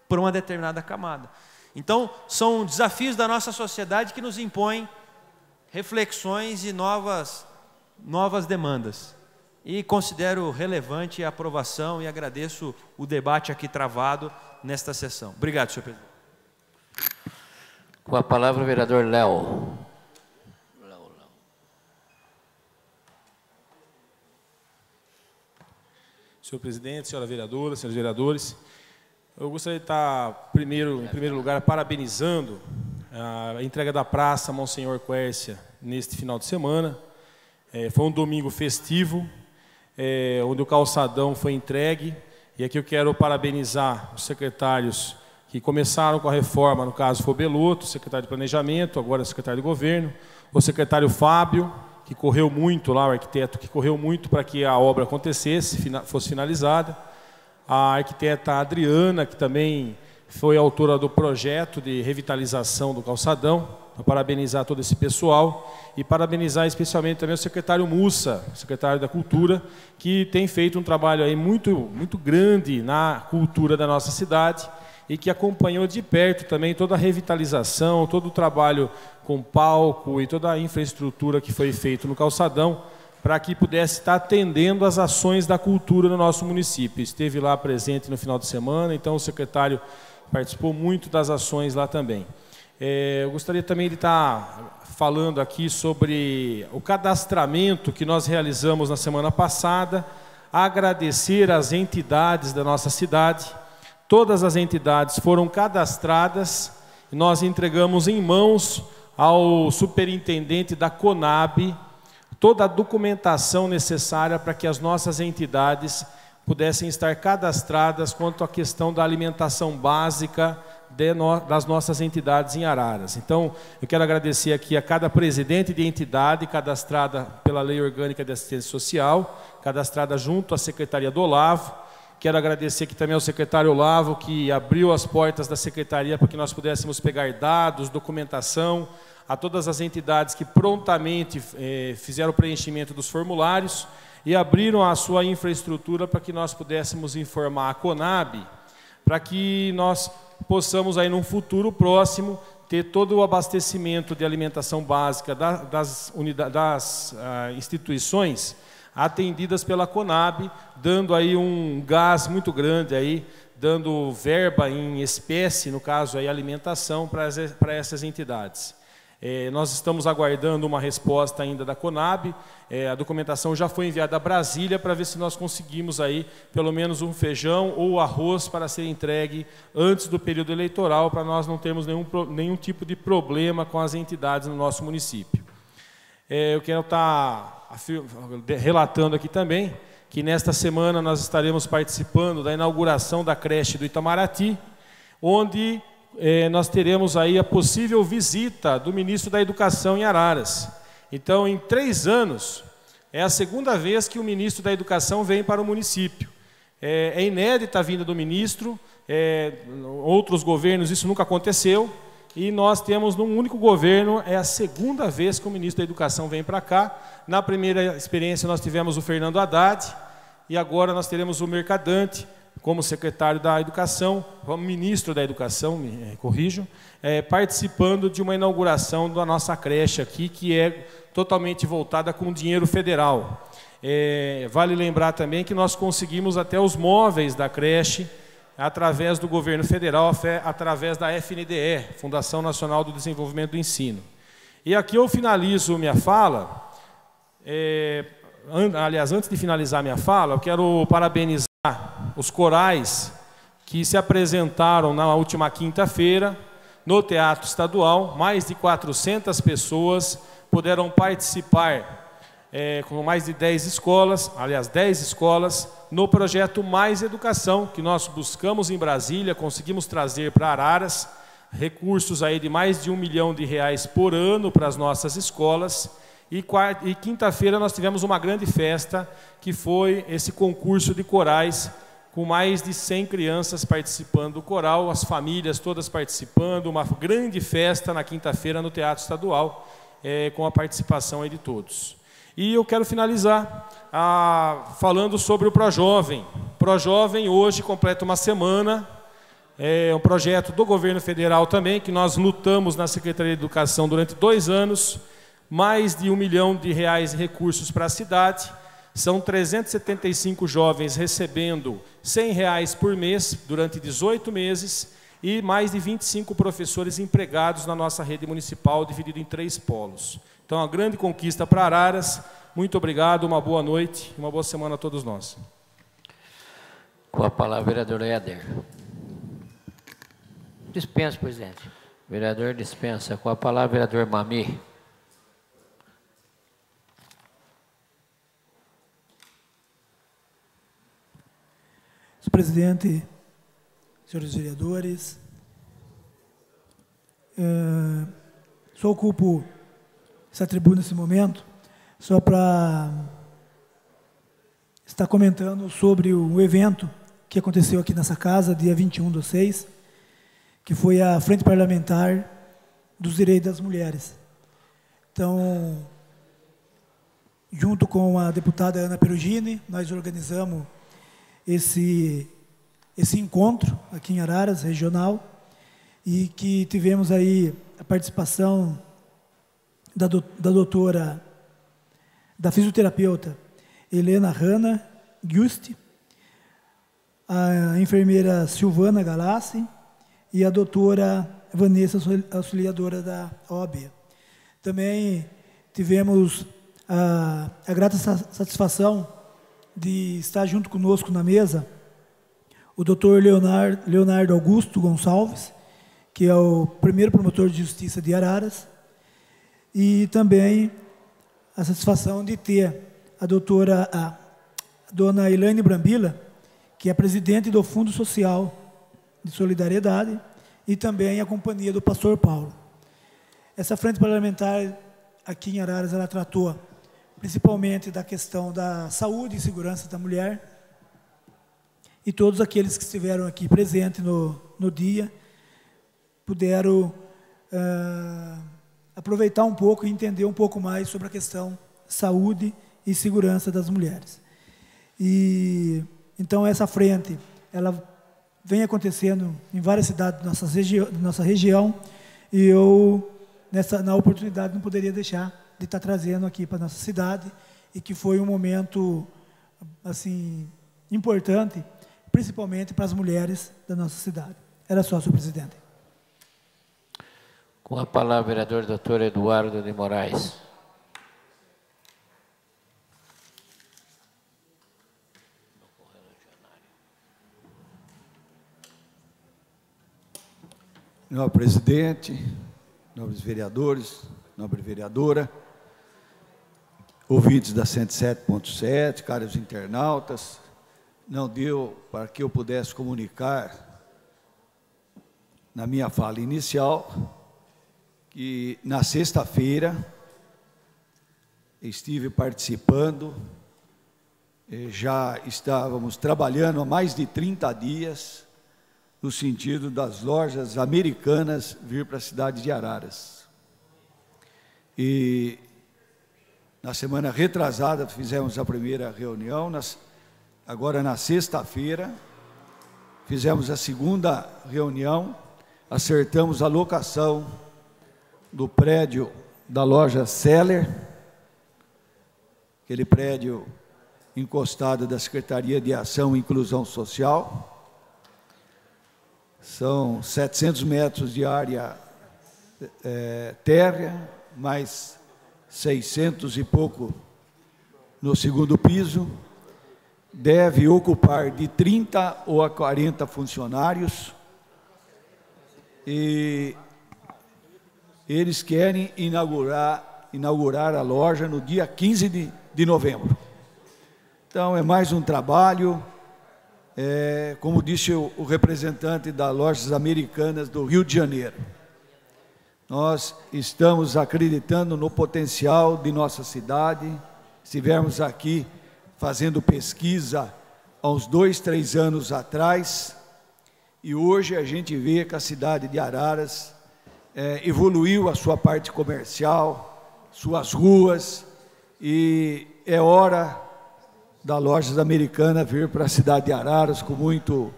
para uma determinada camada. Então, são desafios da nossa sociedade que nos impõem reflexões e novas demandas. E considero relevante a aprovação e agradeço o debate aqui travado nesta sessão. Obrigado, senhor presidente. Com a palavra o vereador Léo. Senhor presidente, senhora vereadora, senhores vereadores, eu gostaria de estar, em primeiro lugar, parabenizando a entrega da Praça Monsenhor Quércia neste final de semana. Foi um domingo festivo, onde o calçadão foi entregue, e aqui eu quero parabenizar os secretários que começaram com a reforma, no caso foi o Belotto, secretário de Planejamento, agora o secretário de Governo, o secretário Fábio, que correu muito lá, o arquiteto que correu muito para que a obra acontecesse, fosse finalizada, a arquiteta Adriana, que também foi autora do projeto de revitalização do calçadão, para parabenizar todo esse pessoal, e parabenizar especialmente também o secretário Mussa, secretário da Cultura, que tem feito um trabalho aí muito grande na cultura da nossa cidade, e que acompanhou de perto também toda a revitalização, todo o trabalho com palco e toda a infraestrutura que foi feito no calçadão, para que pudesse estar atendendo às ações da cultura no nosso município. Esteve lá presente no final de semana, então o secretário participou muito das ações lá também. Eu gostaria também de estar falando aqui sobre o cadastramento que nós realizamos na semana passada, agradecer às entidades da nossa cidade. Todas as entidades foram cadastradas e nós entregamos em mãos ao superintendente da Conab toda a documentação necessária para que as nossas entidades pudessem estar cadastradas quanto à questão da alimentação básica das nossas entidades em Araras. Então, eu quero agradecer aqui a cada presidente de entidade cadastrada pela Lei Orgânica de Assistência Social, cadastrada junto à Secretaria do Olavo. Quero agradecer aqui também ao secretário Olavo, que abriu as portas da secretaria para que nós pudéssemos pegar dados, documentação, a todas as entidades que prontamente fizeram o preenchimento dos formulários e abriram a sua infraestrutura para que nós pudéssemos informar a Conab, para que nós possamos aí num futuro próximo ter todo o abastecimento de alimentação básica das instituições atendidas pela Conab, dando aí um gás muito grande aí, dando verba em espécie, no caso aí alimentação, para essas entidades. Nós estamos aguardando uma resposta ainda da Conab, a documentação já foi enviada a Brasília para ver se nós conseguimos aí pelo menos um feijão ou arroz para ser entregue antes do período eleitoral, para nós não termos nenhum tipo de problema com as entidades no nosso município. Eu quero estar relatando aqui também que nesta semana nós estaremos participando da inauguração da creche do Itamaraty, onde nós teremos aí a possível visita do ministro da Educação em Araras. Então, em 3 anos, é a segunda vez que o ministro da Educação vem para o município. É inédita a vinda do ministro, outros governos isso nunca aconteceu, e nós temos num único governo, é a segunda vez que o ministro da Educação vem para cá. Na primeira experiência nós tivemos o Fernando Haddad, e agora nós teremos o Mercadante, como secretário da Educação, como ministro da Educação, me corrijo, participando de uma inauguração da nossa creche aqui, que é totalmente voltada com dinheiro federal. Vale lembrar também que nós conseguimos até os móveis da creche, através do governo federal, através da FNDE, Fundação Nacional do Desenvolvimento do Ensino. E aqui eu finalizo minha fala, aliás, antes de finalizar minha fala, eu quero parabenizar os corais que se apresentaram na última quinta-feira no Teatro Estadual. Mais de 400 pessoas puderam participar com mais de 10 escolas, aliás, 10 escolas, no projeto Mais Educação, que nós buscamos em Brasília, conseguimos trazer para Araras, recursos aí de mais de R$1 milhão por ano para as nossas escolas. E quinta-feira nós tivemos uma grande festa, que foi esse concurso de corais, com mais de 100 crianças participando do coral, as famílias todas participando, uma grande festa na quinta-feira no Teatro Estadual, com a participação aí de todos. E eu quero finalizar falando sobre o ProJovem. O ProJovem hoje completa uma semana, é um projeto do governo federal também, que nós lutamos na Secretaria de Educação durante 2 anos, mais de R$1 milhão em recursos para a cidade. São 375 jovens recebendo R$100 por mês durante 18 meses e mais de 25 professores empregados na nossa rede municipal, dividido em 3 polos. Então, uma grande conquista para Araras. Muito obrigado, uma boa noite e uma boa semana a todos nós. Com a palavra, vereador Éder. Dispensa, presidente. Vereador dispensa. Com a palavra, vereador Mami. Senhor presidente, senhores vereadores, só ocupo essa tribuna nesse momento só para estar comentando sobre o evento que aconteceu aqui nessa casa, dia 21/6, que foi a Frente Parlamentar dos Direitos das Mulheres. Então, junto com a deputada Ana Perugini, nós organizamos esse encontro aqui em Araras, regional, e que tivemos aí a participação da doutora, da fisioterapeuta Helena Hanna Giusti, a enfermeira Silvana Galassi e a doutora Vanessa, auxiliadora da OAB. Também tivemos a grata satisfação de estar junto conosco na mesa o doutor Leonardo Augusto Gonçalves, que é o primeiro promotor de justiça de Araras, e também a satisfação de ter a dona Elaine Brambila, que é presidente do Fundo Social de Solidariedade, e também a companhia do pastor Paulo. Essa frente parlamentar aqui em Araras, ela tratou principalmente da questão da saúde e segurança da mulher, e todos aqueles que estiveram aqui presentes no dia puderam aproveitar um pouco e entender um pouco mais sobre a questão saúde e segurança das mulheres. E então essa frente, ela vem acontecendo em várias cidades da nossa região, e eu, na oportunidade, não poderia deixar de estar trazendo aqui para a nossa cidade e que foi um momento assim importante, principalmente para as mulheres da nossa cidade. Era só, senhor presidente. Com a palavra, o vereador Dr. Eduardo de Moraes. Nobre presidente, nobres vereadores, nobre vereadora, ouvintes da 107.7, caros internautas, não deu para que eu pudesse comunicar na minha fala inicial que na sexta-feira estive participando, já estávamos trabalhando há mais de 30 dias no sentido das lojas americanas vir para a cidade de Araras. E na semana retrasada fizemos a primeira reunião, agora na sexta-feira fizemos a segunda reunião, acertamos a locação do prédio da loja Seller, aquele prédio encostado da Secretaria de Ação e Inclusão Social. São 700 metros de área térrea, mais 600 e pouco no segundo piso. Deve ocupar de 30 ou a 40 funcionários. E eles querem inaugurar a loja no dia 15 de novembro. Então, é mais um trabalho, como disse o representante das lojas americanas do Rio de Janeiro. Nós estamos acreditando no potencial de nossa cidade. Estivemos aqui fazendo pesquisa há uns 2, 3 anos atrás, e hoje a gente vê que a cidade de Araras evoluiu a sua parte comercial, suas ruas, e é hora da Lojas Americana vir para a cidade de Araras com muito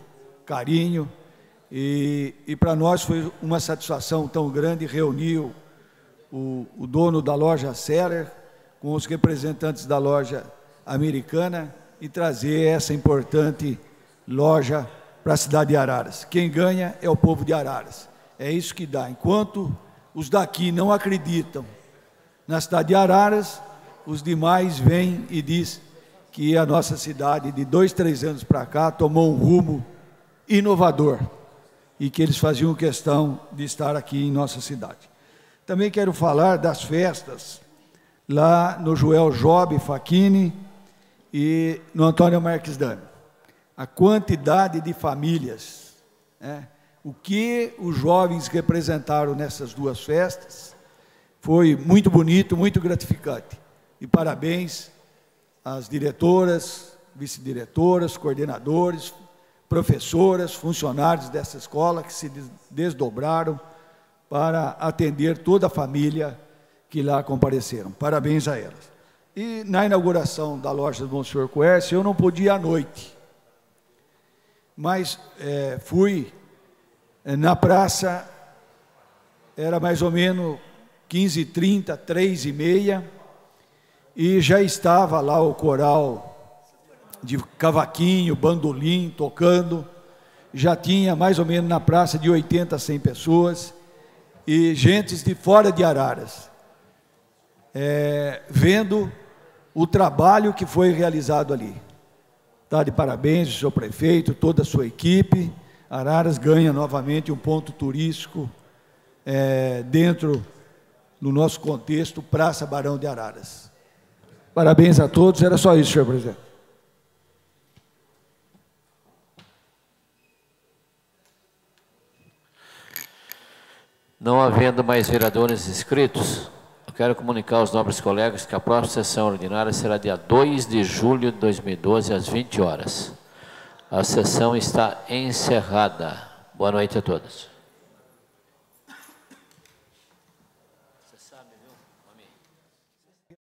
carinho, e para nós foi uma satisfação tão grande reunir o dono da loja Seller com os representantes da loja americana e trazer essa importante loja para a cidade de Araras. Quem ganha é o povo de Araras. É isso que dá. Enquanto os daqui não acreditam na cidade de Araras, os demais vêm e dizem que a nossa cidade, de 2, 3 anos para cá, tomou um rumo inovador e que eles faziam questão de estar aqui em nossa cidade. Também quero falar das festas lá no Joel Job Facchini e no Antônio Marques Dami. A quantidade de famílias, o que os jovens representaram nessas duas festas foi muito bonito, muito gratificante. E parabéns às diretoras, vice-diretoras, coordenadores, professoras, funcionários dessa escola que se desdobraram para atender toda a família que lá compareceram. Parabéns a elas. E na inauguração da loja do Monsenhor Coércio, eu não podia ir à noite, mas fui na praça, era mais ou menos 15h30, 3h30, e já estava lá o coral de cavaquinho, bandolim, tocando, já tinha mais ou menos na praça de 80 a 100 pessoas, e gentes de fora de Araras, vendo o trabalho que foi realizado ali. Está de parabéns o senhor prefeito, toda a sua equipe. Araras ganha novamente um ponto turístico dentro do nosso contexto, Praça Barão de Araras. Parabéns a todos, era só isso, senhor presidente. Não havendo mais vereadores inscritos, eu quero comunicar aos nobres colegas que a próxima sessão ordinária será dia 2 de julho de 2012, às 20 horas. A sessão está encerrada. Boa noite a todos.